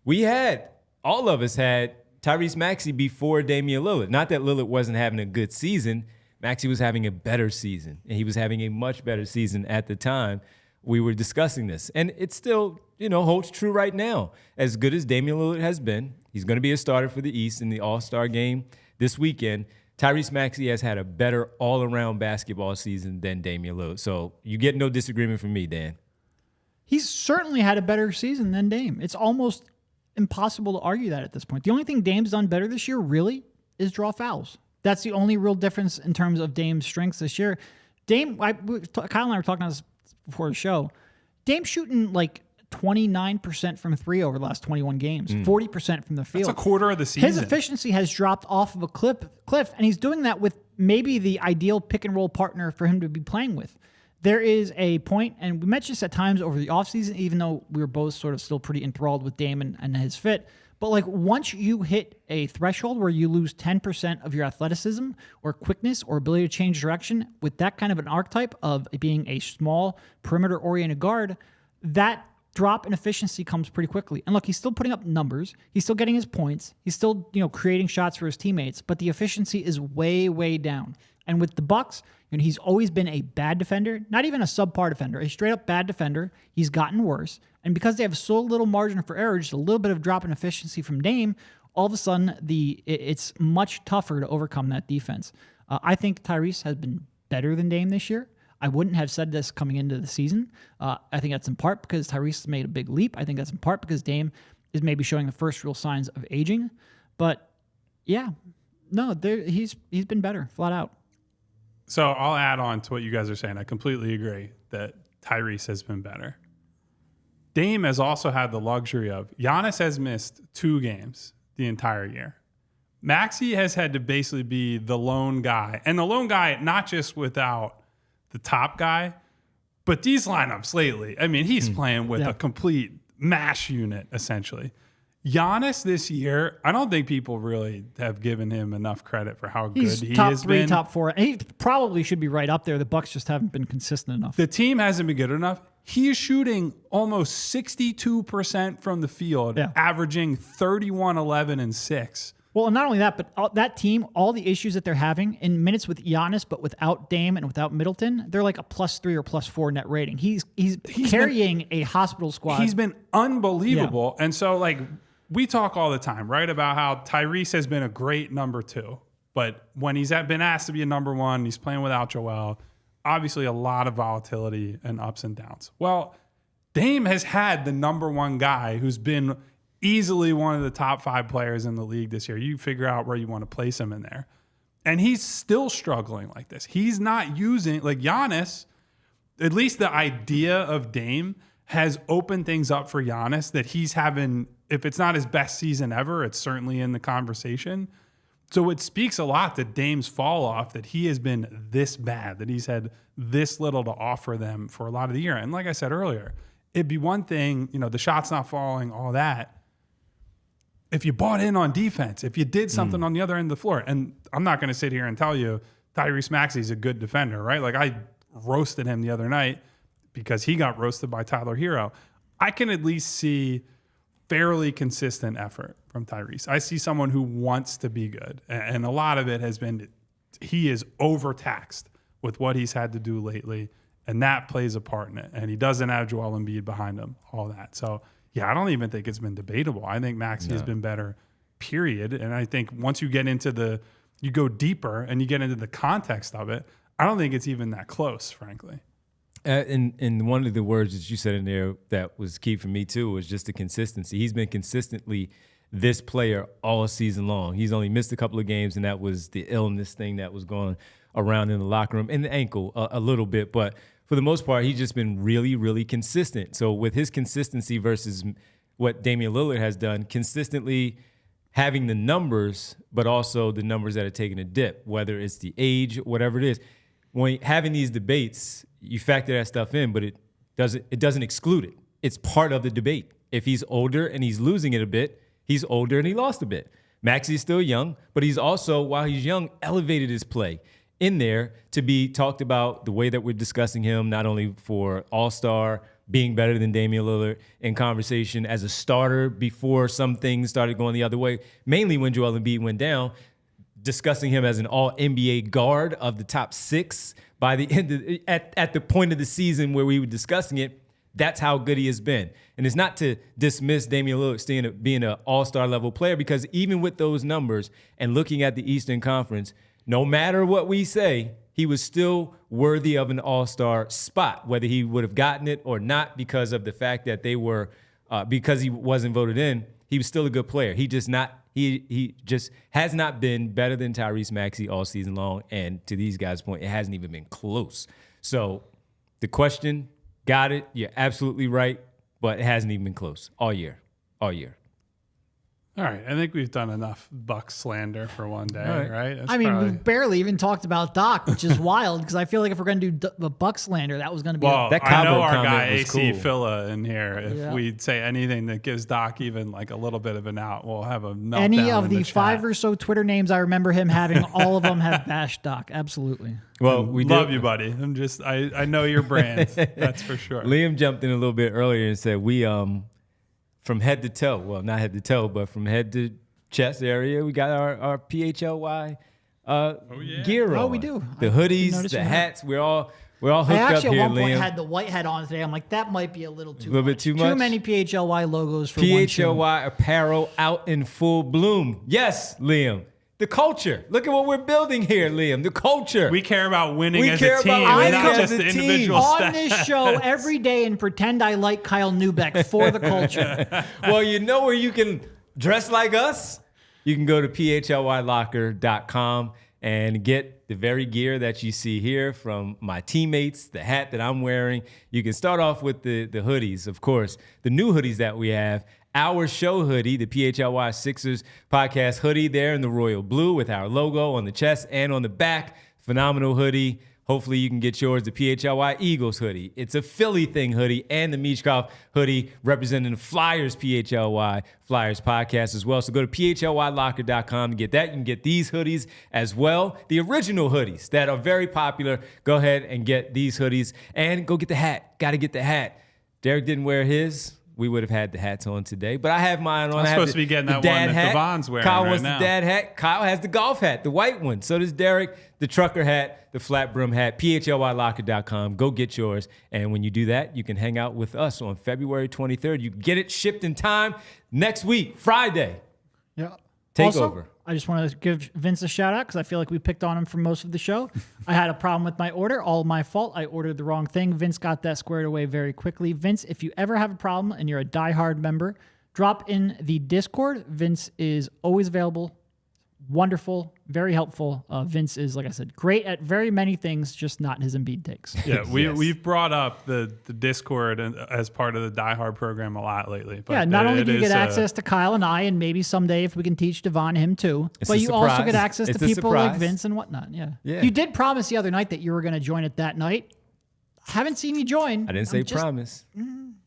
we had all of us had Tyrese Maxey before Damian Lillard. Not that Lillard wasn't having a good season. Maxey was having a better season, and he was having a much better season at the time we were discussing this. And it still, holds true right now. As good as Damian Lillard has been, he's going to be a starter for the East in the All-Star game this weekend. Tyrese Maxey has had a better all-around basketball season than Damian Lillard. So you get no disagreement from me, Dan. He's certainly had a better season than Dame. It's almost impossible to argue that at this point. The only thing Dame's done better this year, really, is draw fouls. That's the only real difference in terms of Dame's strengths this year. Kyle and I were talking about this before the show. Dame's shooting like 29% from three over the last 21 games, 40% from the field. That's a quarter of the season. His efficiency has dropped off of a cliff, and he's doing that with maybe the ideal pick-and-roll partner for him to be playing with. There is a point, and we mentioned this at times over the offseason, even though we were both sort of still pretty enthralled with Dame and his fit. But like once you hit a threshold where you lose 10% of your athleticism or quickness or ability to change direction with that kind of an archetype of being a small perimeter-oriented guard, that drop in efficiency comes pretty quickly. And look, he's still putting up numbers. He's still getting his points. He's still, creating shots for his teammates, but the efficiency is way, way down. And with the Bucks, he's always been a bad defender, not even a subpar defender, a straight up bad defender. He's gotten worse. And because they have so little margin for error, just a little bit of drop in efficiency from Dame, all of a sudden it's much tougher to overcome that defense. I think Tyrese has been better than Dame this year. I wouldn't have said this coming into the season. I think that's in part because Tyrese has made a big leap. I think that's in part because Dame is maybe showing the first real signs of aging. But yeah, no, he's been better, flat out. So I'll add on to what you guys are saying. I completely agree that Tyrese has been better. Dame has also had the luxury of Giannis has missed 2 games the entire year. Maxey has had to basically be the lone guy. And the lone guy, not just without the top guy, but these lineups lately, I mean, he's playing with a complete mash unit, essentially. Giannis this year, I don't think people really have given him enough credit for how good he has been. He's top 3, top 4. He probably should be right up there. The Bucks just haven't been consistent enough. The team hasn't been good enough. He is shooting almost 62% from the field, averaging 31, 11, and 6. Well, and not only that, but that team, all the issues that they're having in minutes with Giannis, but without Dame and without Middleton, they're like a +3 or +4 net rating. He's carrying a hospital squad. He's been unbelievable. Yeah. And so, we talk all the time, right, about how Tyrese has been a great number 2. But when he's been asked to be a number 1, he's playing without Joel. Obviously, a lot of volatility and ups and downs. Well, Dame has had the number 1 guy who's been easily one of the top 5 players in the league this year. You figure out where you want to place him in there. And he's still struggling like this. He's not using, Giannis, at least the idea of Dame has opened things up for Giannis that he's having, if it's not his best season ever, it's certainly in the conversation. So it speaks a lot to Dame's fall off that he has been this bad, that he's had this little to offer them for a lot of the year. And like I said earlier, it'd be one thing, the shot's not falling, all that. If you bought in on defense, if you did something on the other end of the floor, and I'm not going to sit here and tell you Tyrese Maxey's a good defender, right? I roasted him the other night because he got roasted by Tyler Hero. I can at least see fairly consistent effort from Tyrese. I see someone who wants to be good, and a lot of it has been he is overtaxed with what he's had to do lately, and that plays a part in it. And he doesn't have Joel Embiid behind him, all that. So, yeah, I don't even think it's been debatable. I think Maxey has been better, period. And I think once you get into you go deeper and you get into the context of it, I don't think it's even that close, frankly. And one of the words that you said in there that was key for me too was just the consistency. He's been consistently this player all season long. He's only missed a couple of games, and that was the illness thing that was going around in the locker room, and the ankle a little bit. But for the most part, he's just been really, really consistent. So with his consistency versus what Damian Lillard has done, consistently having the numbers, but also the numbers that are taking a dip, whether it's the age, whatever it is. When having these debates, you factor that stuff in, but it doesn't exclude it. It's part of the debate. If he's older and he's losing it a bit, he's older and he lost a bit. Maxey's still young, but he's also, while he's young, elevated his play in there to be talked about the way that we're discussing him, not only for All-Star, being better than Damian Lillard in conversation as a starter before some things started going the other way, mainly when Joel Embiid went down, discussing him as an all-NBA guard of the top 6 by the end of, at the point of the season where we were discussing it. That's how good he has been. And it's not to dismiss Damian Lillard being an all-star level player, because even with those numbers and looking at the Eastern Conference, no matter what we say, he was still worthy of an all-star spot, whether he would have gotten it or not because of the fact that they were, because he wasn't voted in, he was still a good player. He just has not been better than Tyrese Maxey all season long. And to these guys' point, it hasn't even been close. So the question, got it. You're absolutely right. But it hasn't even been close all year. All year. All right. I think we've done enough Bucks slander for one day, right? That's we barely even talked about Doc, which is wild, because I feel like if we're going to do the Bucks slander, that was going to be... Well, that I know Cabo our guy comment was AC cool. Phila in here. If we say anything that gives Doc even like a little bit of an out, we'll have a meltdown. Any of in the chat. 5 or so Twitter names I remember him having, all of them have bashed Doc. Absolutely. Well, we love you, buddy. I know your brand. That's for sure. Liam jumped in a little bit earlier and said we from head to toe, well, not head to toe, but from head to chest area, we got our PHLY gear on. Oh, we do. The hoodies, the hats, we're all hooked up here, I actually at one point Liam. had the white hat on today. I'm like, that might be a little too Little bit much. too much? Too many PHLY logos for one shoe. PHLY apparel out in full bloom. Yes, Liam. The culture. Look at what we're building here, Liam. The culture. We care about winning We as care a team, about and winning not as just a the team. individual On stats. this show every day and pretend I like Kyle Neubeck for the culture. Well, you know where you can dress like us? You can go to PHLYlocker.com and get the very gear that you see here from my teammates, the hat that I'm wearing. You can start off with the hoodies, of course, the new hoodies that we have. Our show hoodie, the PHLY Sixers podcast hoodie there in the royal blue with our logo on the chest and on the back. Phenomenal hoodie. Hopefully you can get yours, the PHLY Eagles hoodie. It's a Philly thing hoodie and the Michkov hoodie representing the Flyers PHLY Flyers podcast as well. So go to PHLYlocker.com to get that. You can get these hoodies as well. The original hoodies that are very popular. Go ahead and get these hoodies and go get the hat. Got to get the hat. Derek didn't wear his. We would have had the hats on today, but I have mine on. I'm I have supposed to be getting that one dad that hat. Devon's wearing Kyle right wants now. the dad hat. Kyle has the golf hat, the white one. So does Derek, the trucker hat, the flat brim hat. PHLYlocker.com. Go get yours. And when you do that, you can hang out with us on February 23rd. You can get it shipped in time next week, Friday. Yeah. Takeover. I just want to give Vince a shout out because I feel like we picked on him for most of the show. I had a problem with my order, all my fault. I ordered the wrong thing. Vince got that squared away very quickly. Vince, if you ever have a problem and you're a diehard member, drop in the Discord. Vince is always available. Wonderful, very helpful. Vince is, like I said, great at very many things, just not his Embiid takes. Yeah, we've brought up the Discord as part of the Die Hard program a lot lately. But Yeah, not only do you get is, access to Kyle and I, and maybe someday if we can teach Devon him too, It's but a you also surprise. get access It's to a people like surprise. Vince and whatnot. Yeah. Yeah. You did promise the other night that you were going to join it that night. Haven't seen you join. I didn't say promise.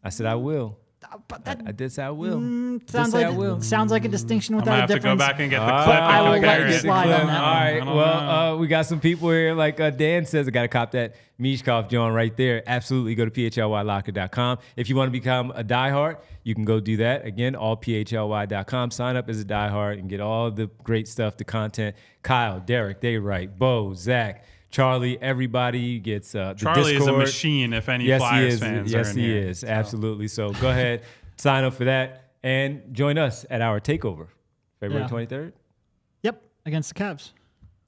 I said I will. But that I did say I will. sounds say like I will. sounds like a distinction I'm without gonna a have to go difference. back and get the Ah, clip. I will and let compare you it. slide on that All one. right. I don't Well, we got some people here. Like Dan says, I got to cop that Michkov John right there. Absolutely. Go to PHLYlocker.com. If you want to become a diehard, you can go do that. Again, all PHLY.com. Sign up as a diehard and get all the great stuff, the content. Kyle, Derek, they write, Bo, Zach, Charlie, everybody gets the Charlie Discord. is a machine. If any Yes, he Flyers is. fans Yes, are in he here. is. Absolutely. So go ahead, sign up for that, and join us at our takeover, February Yeah. 23rd. Yep, against the Cavs.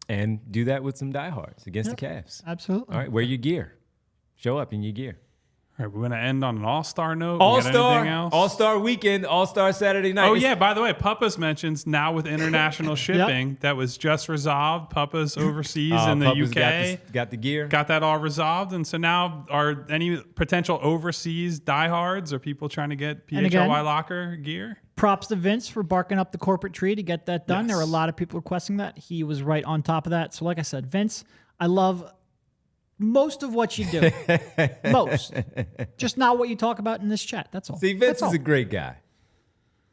And do that with some diehards against the Cavs. Absolutely. All right, wear your gear. Show up in your gear. All right, we're gonna end on an all-star note. We got anything else? All-Star weekend, All-Star Saturday night. Oh yeah, by the way, Puppas mentions now with international shipping that was just resolved. Puppas overseas in the Puppa's UK got the gear. got that all resolved, and so now are any potential overseas diehards or people trying to get And again- PHLY Locker gear? Props to Vince for barking up the corporate tree to get that done. Yes. There were a lot of people requesting that. He was right on top of that. So like I said, Vince, I love most of what you do. Most. Just not what you talk about in this chat. That's all. See, Vince That's is all. a great guy.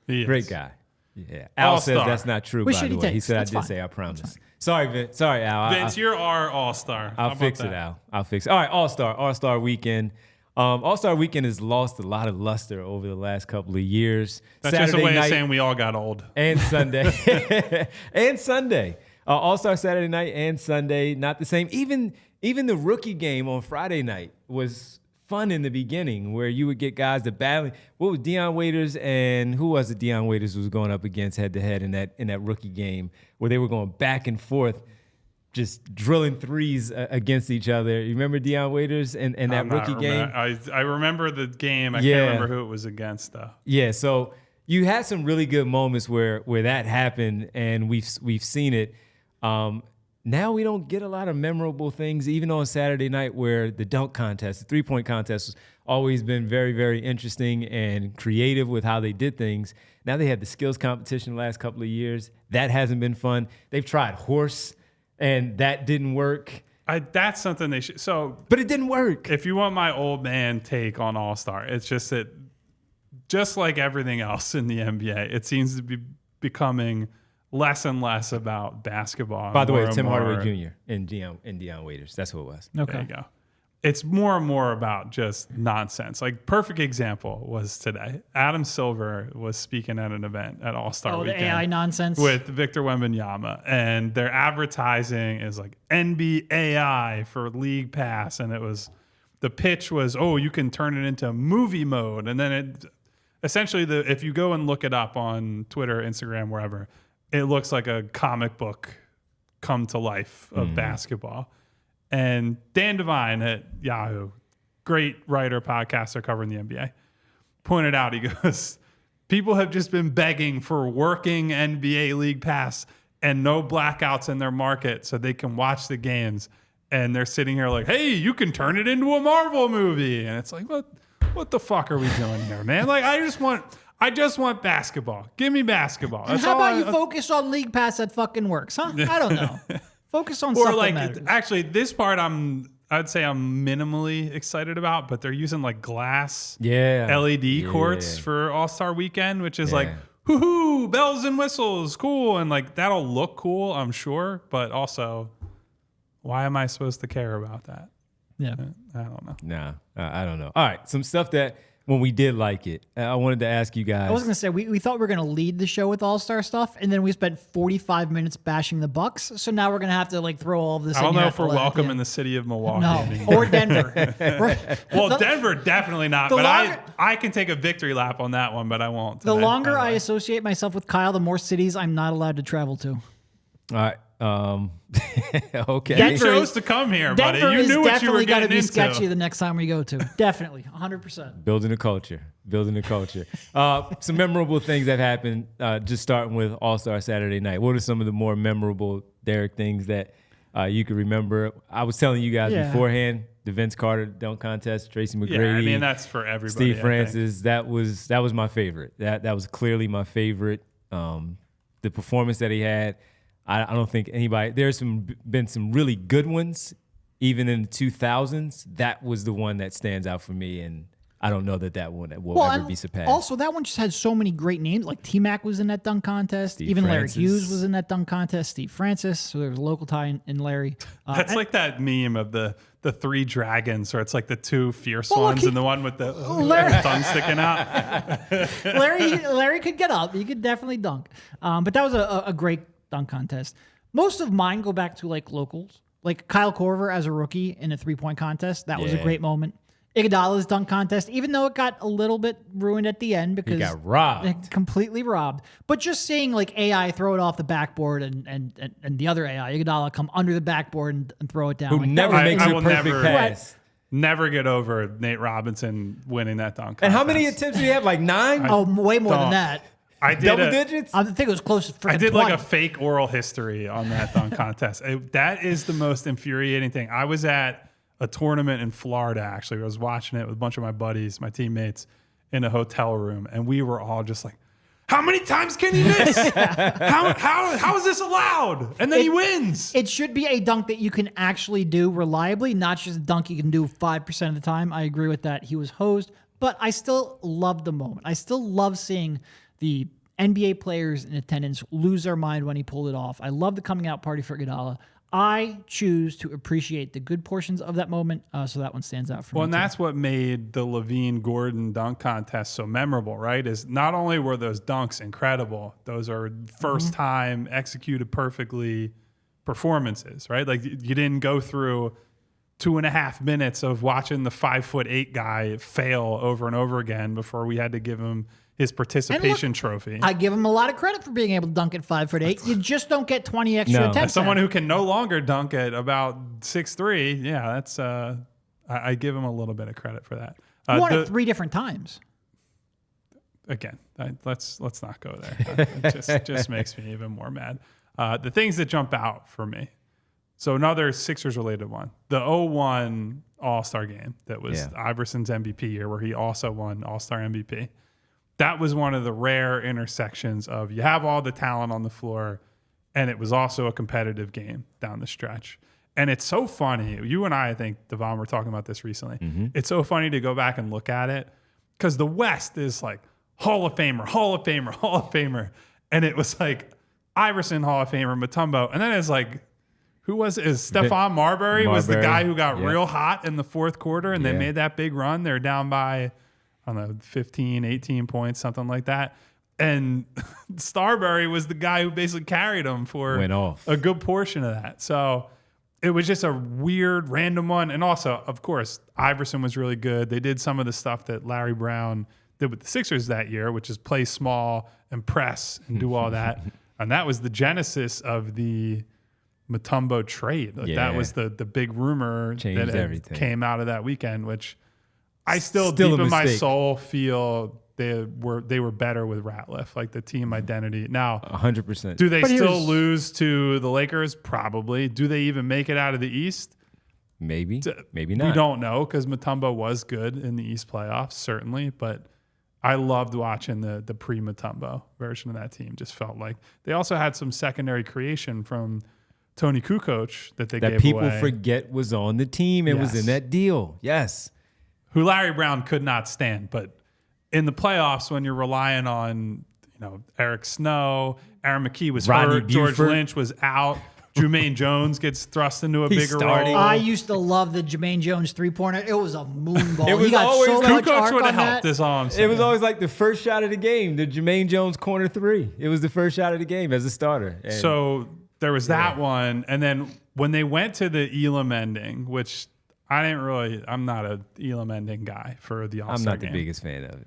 He is. Great guy. Yeah. Al says All-star. that's not true, With by the shitty way. He takes. said That's I did fine. say I promise. Sorry, Vince. Sorry, Al. Vince, you're our all-star. How I'll about fix it, that? Al. I'll fix it. All right, All-Star weekend. All-Star Weekend has lost a lot of luster over the last couple of years. That's Saturday just a way night of saying we all got old. and Sunday. And Sunday. All-Star Saturday night and Sunday, not the same. Even the rookie game on Friday night was fun in the beginning, where you would get guys that battling. What was Deion Waiters and who was it? Deion Waiters was going up against head to head in that rookie game, where they were going back and forth, just drilling threes against each other. You remember Deion Waiters and that rookie game? I remember the game. I can't remember who it was against though. Yeah, so you had some really good moments where that happened, and we've seen it. Now we don't get a lot of memorable things, even on Saturday night, where the dunk contest, the three-point contest, has always been very, very interesting and creative with how they did things. Now they had the skills competition the last couple of years. That hasn't been fun. They've tried horse, and that didn't work. That's something they should. But it didn't work. If you want my old man take on All-Star, it's just that, just like everything else in the NBA, it seems to be becoming less and less about basketball. By the way, Tim Hardaway Jr. and Deion Waiters. That's who it was. Okay. There you go. It's more and more about just nonsense. Like, perfect example was today. Adam Silver was speaking at an event at All-Star Weekend. The AI nonsense. With Victor Wembanyama. And their advertising is like NBAI for League Pass. And the pitch was, you can turn it into movie mode. And then essentially, if you go and look it up on Twitter, Instagram, wherever, it looks like a comic book come to life of basketball. And Dan Devine at Yahoo, great writer, podcaster covering the NBA, pointed out, he goes, people have just been begging for working NBA League Pass and no blackouts in their market so they can watch the games. And they're sitting here like, hey, you can turn it into a Marvel movie. And it's like, what the fuck are we doing here, man? Like, I just want basketball. Give me basketball. And how about you focus on League Pass that fucking works, huh? I don't know. Focus on stuff that matters. Actually, this part I'd say I'm minimally excited about, but they're using like glass LED courts for All-Star Weekend, which is like, hoo-hoo, bells and whistles, cool. And like, that'll look cool, I'm sure. But also, why am I supposed to care about that? Yeah. I don't know. Nah, I don't know. All right, some stuff that when we did like it, I wanted to ask you guys. I was going to say, we thought we were going to lead the show with All-Star stuff, and then we spent 45 minutes bashing the Bucks. So now we're going to have to like throw all of this in. I don't know if we're welcome in the city of Milwaukee anymore. Or Denver. Well, Denver, definitely not. But I can take a victory lap on that one, but I won't. The longer I associate myself with Kyle, the more cities I'm not allowed to travel to. All right. Okay. Denver you chose to come here, buddy. You knew what you were getting into. Denver is definitely going to be sketchy the next time we go to. Definitely, 100%. Building a culture. Some memorable things that happened, just starting with All-Star Saturday night. What are some of the more memorable, Derek, things that you could remember? I was telling you guys beforehand, the Vince Carter dunk contest, Tracy McGrady. Yeah, I mean, that's for everybody. Steve Francis, that was my favorite. That was clearly my favorite. The performance that he had, I don't think anybody. There's been some really good ones, even in the 2000s. That was the one that stands out for me, and I don't know that one will ever be surpassed. Also, that one just had so many great names. Like T-Mac was in that dunk contest. Even Larry Hughes was in that dunk contest. Steve Francis. So there was a local tie in Larry. That's like that meme of the three dragons, or it's like the two fierce ones and the one with the tongue sticking out. Larry could get up. He could definitely dunk. But that was a great dunk contest. Most of mine go back to like locals, like Kyle Korver as a rookie in a 3-point contest. That was a great moment. Iguodala's dunk contest, even though it got a little bit ruined at the end because he got robbed, completely robbed. But just seeing like AI throw it off the backboard and the other AI, Iguodala, come under the backboard and throw it down. Who never makes a perfect pass. Never get over Nate Robinson winning that dunk contest. And how many attempts did he have? Like 9? Way more than that. I did double digits? I think it was close to I did 20. like a fake oral history on that dunk contest. That is the most infuriating thing. I was at a tournament in Florida, actually. I was watching it with a bunch of my buddies, my teammates, in a hotel room, and we were all just like, how many times can he miss? How is this allowed? And then he wins. It should be a dunk that you can actually do reliably, not just a dunk you can do 5% of the time. I agree with that. He was hosed, but I still love the moment. I still love seeing the NBA players in attendance lose their mind when he pulled it off. I love the coming out party for Iguodala. I choose to appreciate the good portions of that moment, so that one stands out for me. Well, and that's what made the Levine-Gordon dunk contest so memorable, right? Is not only were those dunks incredible, those are first time executed perfectly performances, right? Like you didn't go through 2.5 minutes of watching the 5'8" guy fail over and over again before we had to give him his participation trophy. I give him a lot of credit for being able to dunk at 5'8". You just don't get 20 extra attempts. As someone who can no longer dunk at about 6'3", yeah, that's I give him a little bit of credit for that. Won it 3 different times. Again, let's not go there. It just makes me even more mad. The things that jump out for me. So another Sixers related one, the 0-1 All-Star game that was Iverson's MVP year, where he also won All-Star MVP. That was one of the rare intersections of you have all the talent on the floor, and it was also a competitive game down the stretch. And it's so funny. You and I think, Devon, were talking about this recently. It's so funny to go back and look at it because the West is like Hall of Famer, Hall of Famer, Hall of Famer. And it was like Iverson, Hall of Famer, Mutombo. And then it's like, who was it? Stephon Marbury was the guy who got real hot in the fourth quarter, and they made that big run. They're down by, I don't know, 15, 18 points, something like that. And Starbury was the guy who basically carried them for a good portion of that. So it was just a weird, random one. And also, of course, Iverson was really good. They did some of the stuff that Larry Brown did with the Sixers that year, which is play small and press and do all that. And that was the genesis of the Mutombo trade. Like that was the big rumor that came out of that weekend, which I still deep in my soul feel they were better with Ratliff, like the team identity. Now, 100%. Do they still lose to the Lakers? Probably. Do they even make it out of the East? Maybe. Maybe not. We don't know because Mutombo was good in the East playoffs, certainly. But I loved watching the pre-Mutombo version of that team. Just felt like they also had some secondary creation from Tony Kukoc that people away. Forget was on the team and was in that deal. Yes. Who Larry Brown could not stand. But in the playoffs, when you're relying on, Eric Snow, Aaron McKee was hurt, George Lynch was out, Jermaine Jones gets thrust into a bigger role. I used to love the Jermaine Jones 3-pointer. It was a moonball. It was he got always so much arc would have on helped that. this arm. It was always like the first shot of the game, the Jermaine Jones corner 3. It was the first shot of the game as a starter. And so there was that one. And then when they went to the Elam ending, which I'm not a Elam ending guy for the All-Star game. I'm not the biggest fan of it.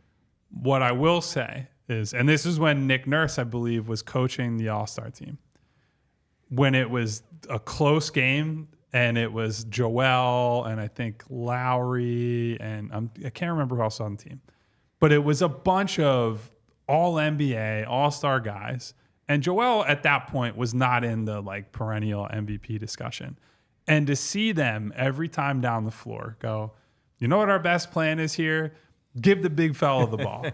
What I will say is, and this is when Nick Nurse, I believe, was coaching the All-Star team, when it was a close game and it was Joel and I think Lowry and I can't remember who else on the team, but it was a bunch of all-NBA, all-star guys. And Joel at that point was not in the perennial MVP discussion. And to see them every time down the floor go, you know what our best plan is here? Give the big fella the ball.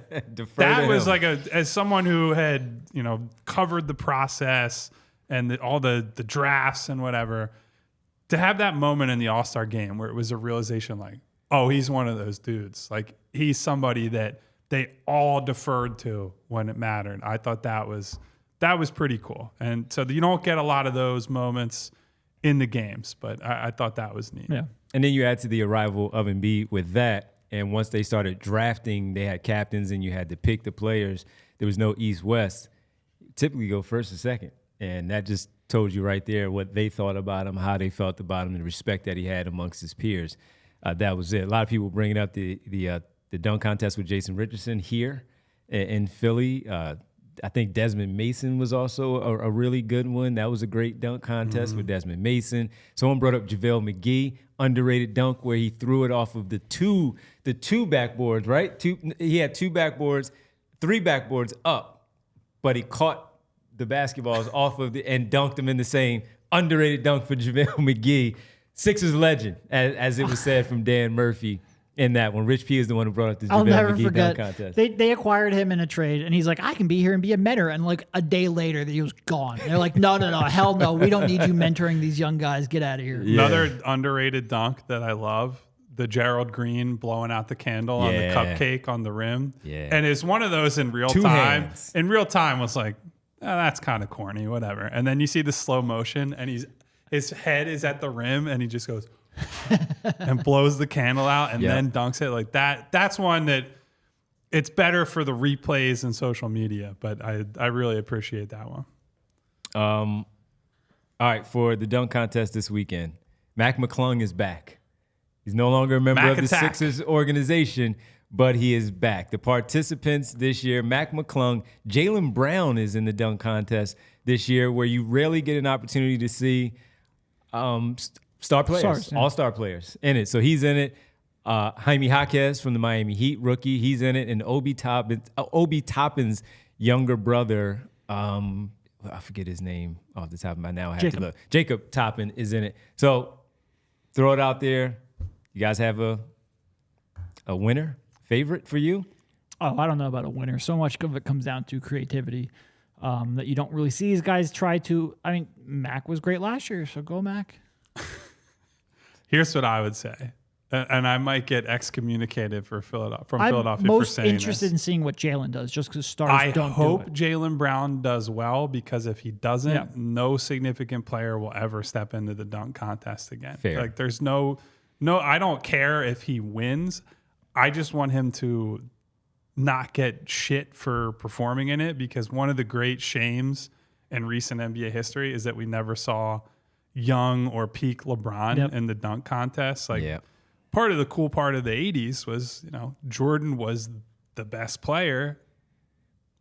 That was as someone who had, covered the process and all the drafts and whatever, to have that moment in the All-Star game where it was a realization he's one of those dudes. He's somebody that they all deferred to when it mattered. I thought that was pretty cool. And so you don't get a lot of those moments in the games, but I thought that was neat. Yeah. And then you add to the arrival of Embiid with that. And once they started drafting, they had captains and you had to pick the players. There was no East-West. Typically go first or second. And that just told you right there what they thought about him, how they felt about him, and the respect that he had amongst his peers. That was it. A lot of people bringing up the dunk contest with Jason Richardson here in Philly. I think Desmond Mason was also a really good one. That was a great dunk contest with Desmond Mason. Someone brought up JaVale McGee, underrated dunk where he threw it off of the two backboards, right? He had 2 backboards, 3 backboards up, but he caught the basketballs off of and dunked them in the same underrated dunk for JaVale McGee. Sixers legend, as it was said from Dan Murphy in that one. Rich P is the one who brought up the JaVale McGee dunk contest. They acquired him in a trade, and he's like, I can be here and be a mentor. And a day later, he was gone. They're like, no, hell no. We don't need you mentoring these young guys. Get out of here. Yeah. Another underrated dunk that I love, the Gerald Green blowing out the candle on the cupcake on the rim. Yeah. And it's one of those in real time. Hands. In real time was like, that's kind of corny, whatever. And then you see the slow motion, and his head is at the rim and he just goes and blows the candle out and then dunks it like that. That's one that it's better for the replays and social media, but I really appreciate that one. All right, for the dunk contest this weekend, Mac McClung is back. He's no longer a member of the Sixers organization, but he is back. The participants this year, Mac McClung, Jaylen Brown is in the dunk contest this year, where you rarely get an opportunity to see star players, all-star players in it. So he's in it. Jaime Jaquez from the Miami Heat, rookie, he's in it. And Obi Toppin's younger brother, I forget his name off the top of my now. I have to look. Jacob Toppin is in it. So throw it out there. You guys have a winner, favorite for you? Oh, I don't know about a winner. So much of it comes down to creativity that you don't really see these guys try to. I mean, Mac was great last year, so go Mac. Here's what I would say, and I might get excommunicated from Philadelphia for saying this. I'm most interested in seeing what Jaylen does, just because stars don't do it. I hope Jaylen Brown does well, because if he doesn't, no significant player will ever step into the dunk contest again. Fair. Like there's no, I don't care if he wins. I just want him to not get shit for performing in it, because one of the great shames in recent NBA history is that we never saw young or peak LeBron in the dunk contest. Like part of the cool part of the 80s was, Jordan was the best player,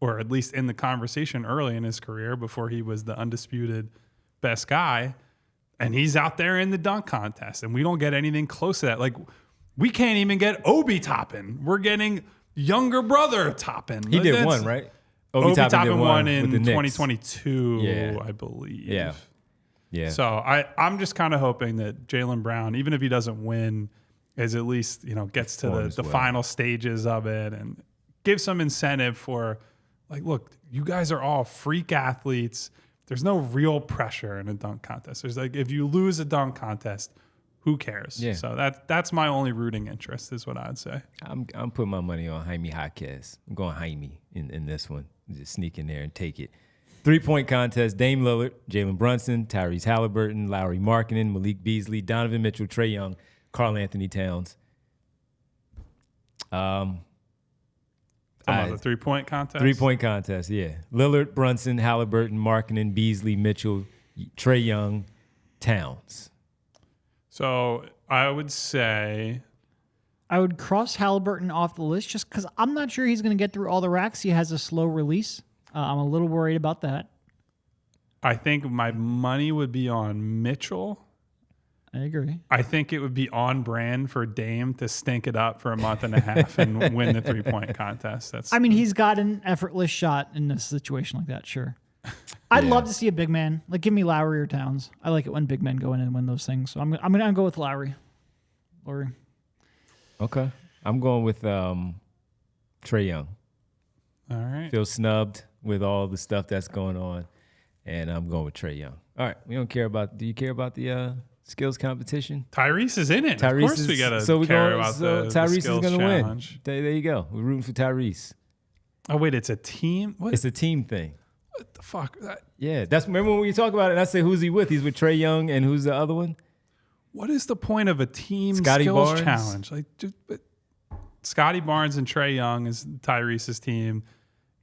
or at least in the conversation early in his career before he was the undisputed best guy. And he's out there in the dunk contest, and we don't get anything close to that. Like, we can't even get Obi Toppin. We're getting younger brother Toppin. He did one, right? Obi Toppin won in 2022, I believe. Yeah. So I'm just kind of hoping that Jaylen Brown, even if he doesn't win, is at least, gets to the final stages of it and gives some incentive for, like, look, you guys are all freak athletes. There's no real pressure in a dunk contest. There's like, if you lose a dunk contest, who cares? Yeah. So that's my only rooting interest, is what I'd say. I'm putting my money on Jaime Jaquez. I'm going Jaime in this one. Just sneak in there and take it. 3-point contest: Dame Lillard, Jalen Brunson, Tyrese Halliburton, Lauri Markkanen, Malik Beasley, Donovan Mitchell, Trae Young, Karl Anthony Towns. About the 3-point contest? 3-point contest, yeah. Lillard, Brunson, Halliburton, Markkanen, Beasley, Mitchell, Trae Young, Towns. So I would say I would cross Halliburton off the list, just because I'm not sure he's going to get through all the racks. He has a slow release. I'm a little worried about that. I think my money would be on Mitchell. I agree. I think it would be on brand for Dame to stink it up for a month and a half and win the 3-point contest. He's got an effortless shot in a situation like that, sure. I'd love to see a big man. Like, give me Lowry or Towns. I like it when big men go in and win those things. So I'm going to go with Lowry. Okay. I'm going with Trae Young. All right. Feel snubbed with all the stuff that's going on, and I'm going with Trae Young. All right. We don't care about. Do you care about the skills competition? Tyrese is in it. Of course we got to care about the Tyrese skills is going to win. There you go. We're rooting for Tyrese. Oh, wait. It's a team? What? It's a team thing. What the fuck? Remember when we talk about it and I say, who's he with? He's with Trae Young, and who's the other one? What is the point of a team Scotty skills Barnes? challenge? Like, Scotty Barnes and Trae Young is Tyrese's team.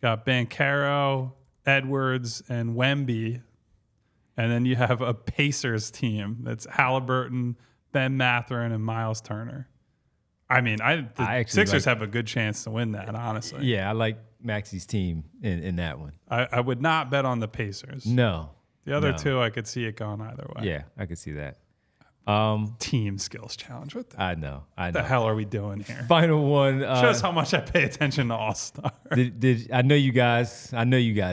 Got Banchero, Edwards, and Wemby. And then you have a Pacers team that's Halliburton, Ben Mathurin, and Miles Turner. I mean, the Sixers have a good chance to win that, honestly. Yeah, I like Maxey's team in that one. I would not bet on the Pacers. No. The other two, I could see it going either way. Yeah, I could see that. Team skills challenge. What I know. What the hell are we doing here? Final one. Shows how much I pay attention to All-Star. I know you guys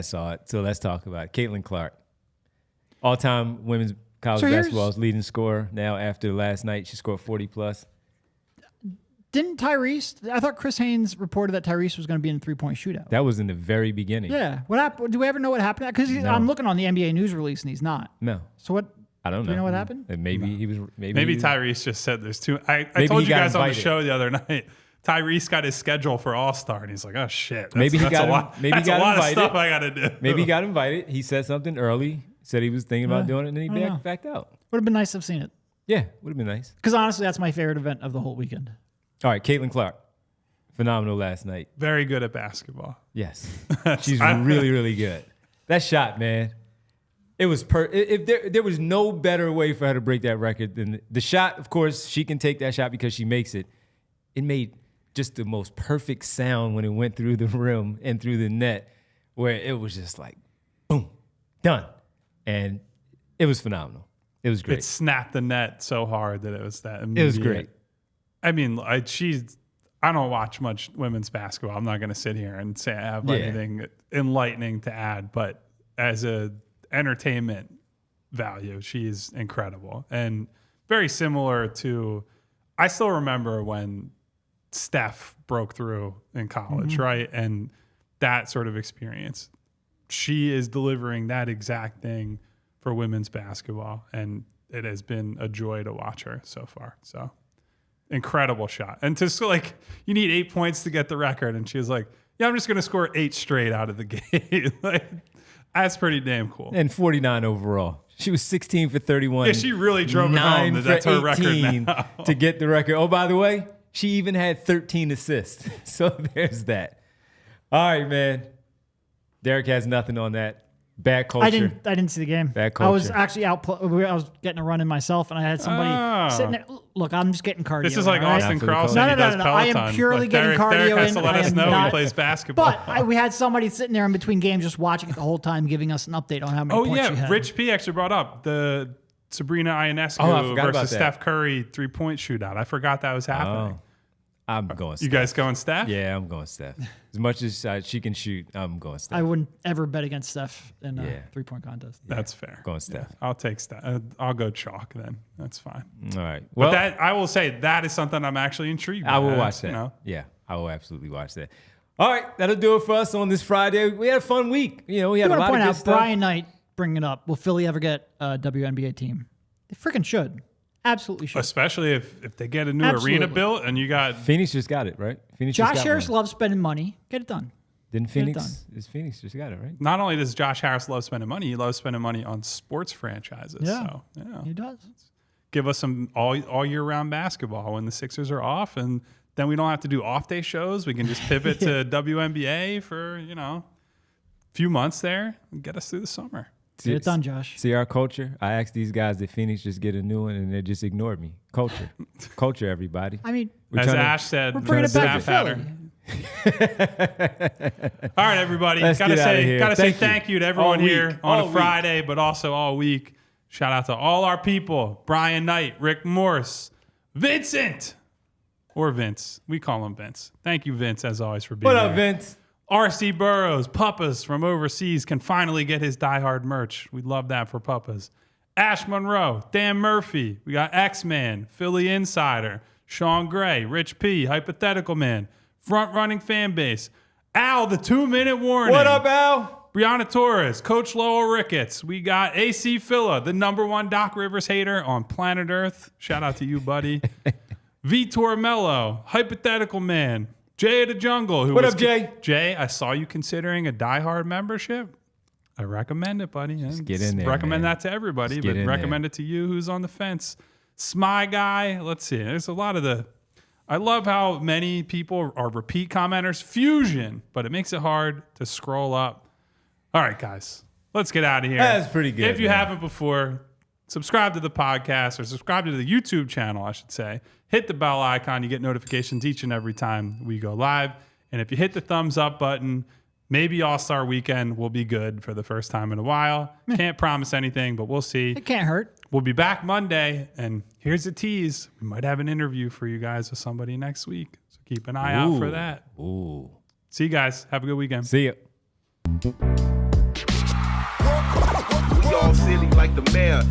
saw it, so let's talk about it. Caitlin Clark, all-time women's college basketball's leading scorer. Now after last night, she scored 40+. Didn't Tyrese? I thought Chris Haynes reported that Tyrese was going to be in a 3-point shootout. That was in the very beginning. Yeah. What happened? Do we ever know what happened? Because I'm looking on the NBA news release and he's not. No. So what? I don't know. Do you know what happened? Maybe Tyrese just said there's two. I told you guys on the show the other night. Tyrese got his schedule for All-Star, and he's like, "Oh shit, that's a lot of stuff I got to do." Maybe he got invited. He said something early Said he was thinking about doing it, and then he backed out. Would have been nice to have seen it. Yeah, would have been nice. Because honestly, that's my favorite event of the whole weekend. All right, Caitlin Clark. Phenomenal last night. Very good at basketball. Yes. She's really, really good. That shot, man. It was if there was no better way for her to break that record than the shot. Of course, she can take that shot because she makes it. It made just the most perfect sound when it went through the rim and through the net, where it was just like, boom, done. And it was phenomenal. It was great. It snapped the net so hard that it was that immediate. It was great. I mean, I don't watch much women's basketball. I'm not going to sit here and say I have anything enlightening to add, but as a entertainment value, she's incredible and very similar to. I still remember when Steph broke through in college, right? And that sort of experience. She is delivering that exact thing for women's basketball, and it has been a joy to watch her so far. So incredible shot. And just like, you need 8 points to get the record, and she was like, yeah, I'm just going to score 8 straight out of the game. Like, that's pretty damn cool. And 49 overall. She was 16 for 31. Yeah, she really drove it home. That's her record now. To get the record. Oh, by the way, she even had 13 assists. So there's that. All right, man. Derek has nothing on that. Bad culture. I didn't see the game. Bad culture. I was actually out. I was getting a run in myself, and I had somebody sitting there. Look, I'm just getting cardio. This is like Austin Carlson. No. He does Peloton. I am purely like getting cardio. Derek has to let us know he plays basketball. But we had somebody sitting there in between games just watching it the whole time, giving us an update on how many points she had. Rich P actually brought up the Sabrina Ionescu versus Steph Curry 3-point shootout. I forgot that was happening. I'm going Steph. You guys going Steph? Yeah, I'm going Steph. As much as she can shoot, I'm going Steph. I wouldn't ever bet against Steph in a 3-point contest. That's fair. Going Steph. Yeah, I'll take Steph. I'll go chalk then. That's fine. All right. Well, but that, I will say that is something I'm actually intrigued by. I will watch that. You know? Yeah, I will absolutely watch that. All right, that'll do it for us on this Friday. We had a fun week. You know, we had a lot of good stuff. Brian Knight bringing it up. Will Philly ever get a WNBA team? They freaking should. Absolutely should. Especially if they get a new arena built and you got... Phoenix just got it, right? Josh Harris loves spending money. Get it done. Didn't Phoenix? Phoenix just got it, right? Not only does Josh Harris love spending money, he loves spending money on sports franchises. Yeah, so, yeah. He does. Give us some all year round basketball when the Sixers are off, and then we don't have to do off day shows. We can just pivot to WNBA for, a few months there and get us through the summer. Get it done, Josh. See our culture? I asked these guys did Phoenix just get a new one, and they just ignored me. Culture. Culture, everybody. I mean, as Ash said, we're bringing it back to Philly. All right, everybody. Gotta say thank you to everyone here on a Friday, but also all week. Shout out to all our people: Brian Knight, Rick Morse, Vincent, or Vince. We call him Vince. Thank you, Vince, as always, for being here. What up, Vince? R.C. Burroughs, Puppas from overseas, can finally get his Die Hard merch. We'd love that for Puppas. Ash Monroe, Dan Murphy. We got X-Man, Philly Insider, Sean Gray, Rich P, Hypothetical Man, Front Running Fan Base, Al, the 2-minute warning. What up, Al? Brianna Torres, Coach Lowell Ricketts. We got AC Philla, the #1 Doc Rivers hater on planet Earth. Shout out to you, buddy. Vitor Mello, Hypothetical Man, Jay of the Jungle. What up, Jay? Jay, I saw you considering a Die Hard membership. I recommend it, buddy. Just get in there. Recommend man. that to everybody, but recommend it to you who's on the fence. Smy Guy. Let's see. There's a lot of I love how many people are repeat commenters. Fusion, but it makes it hard to scroll up. All right, guys. Let's get out of here. That's pretty good. If you haven't before, subscribe to the podcast or subscribe to the YouTube channel, I should say. Hit the bell icon. You get notifications each and every time we go live. And if you hit the thumbs up button, maybe All-Star Weekend will be good for the first time in a while. Can't promise anything, but we'll see. It can't hurt. We'll be back Monday. And here's a tease. We might have an interview for you guys with somebody next week. So keep an eye out for that. Ooh. See you guys. Have a good weekend. See ya. We all silly like the mayor.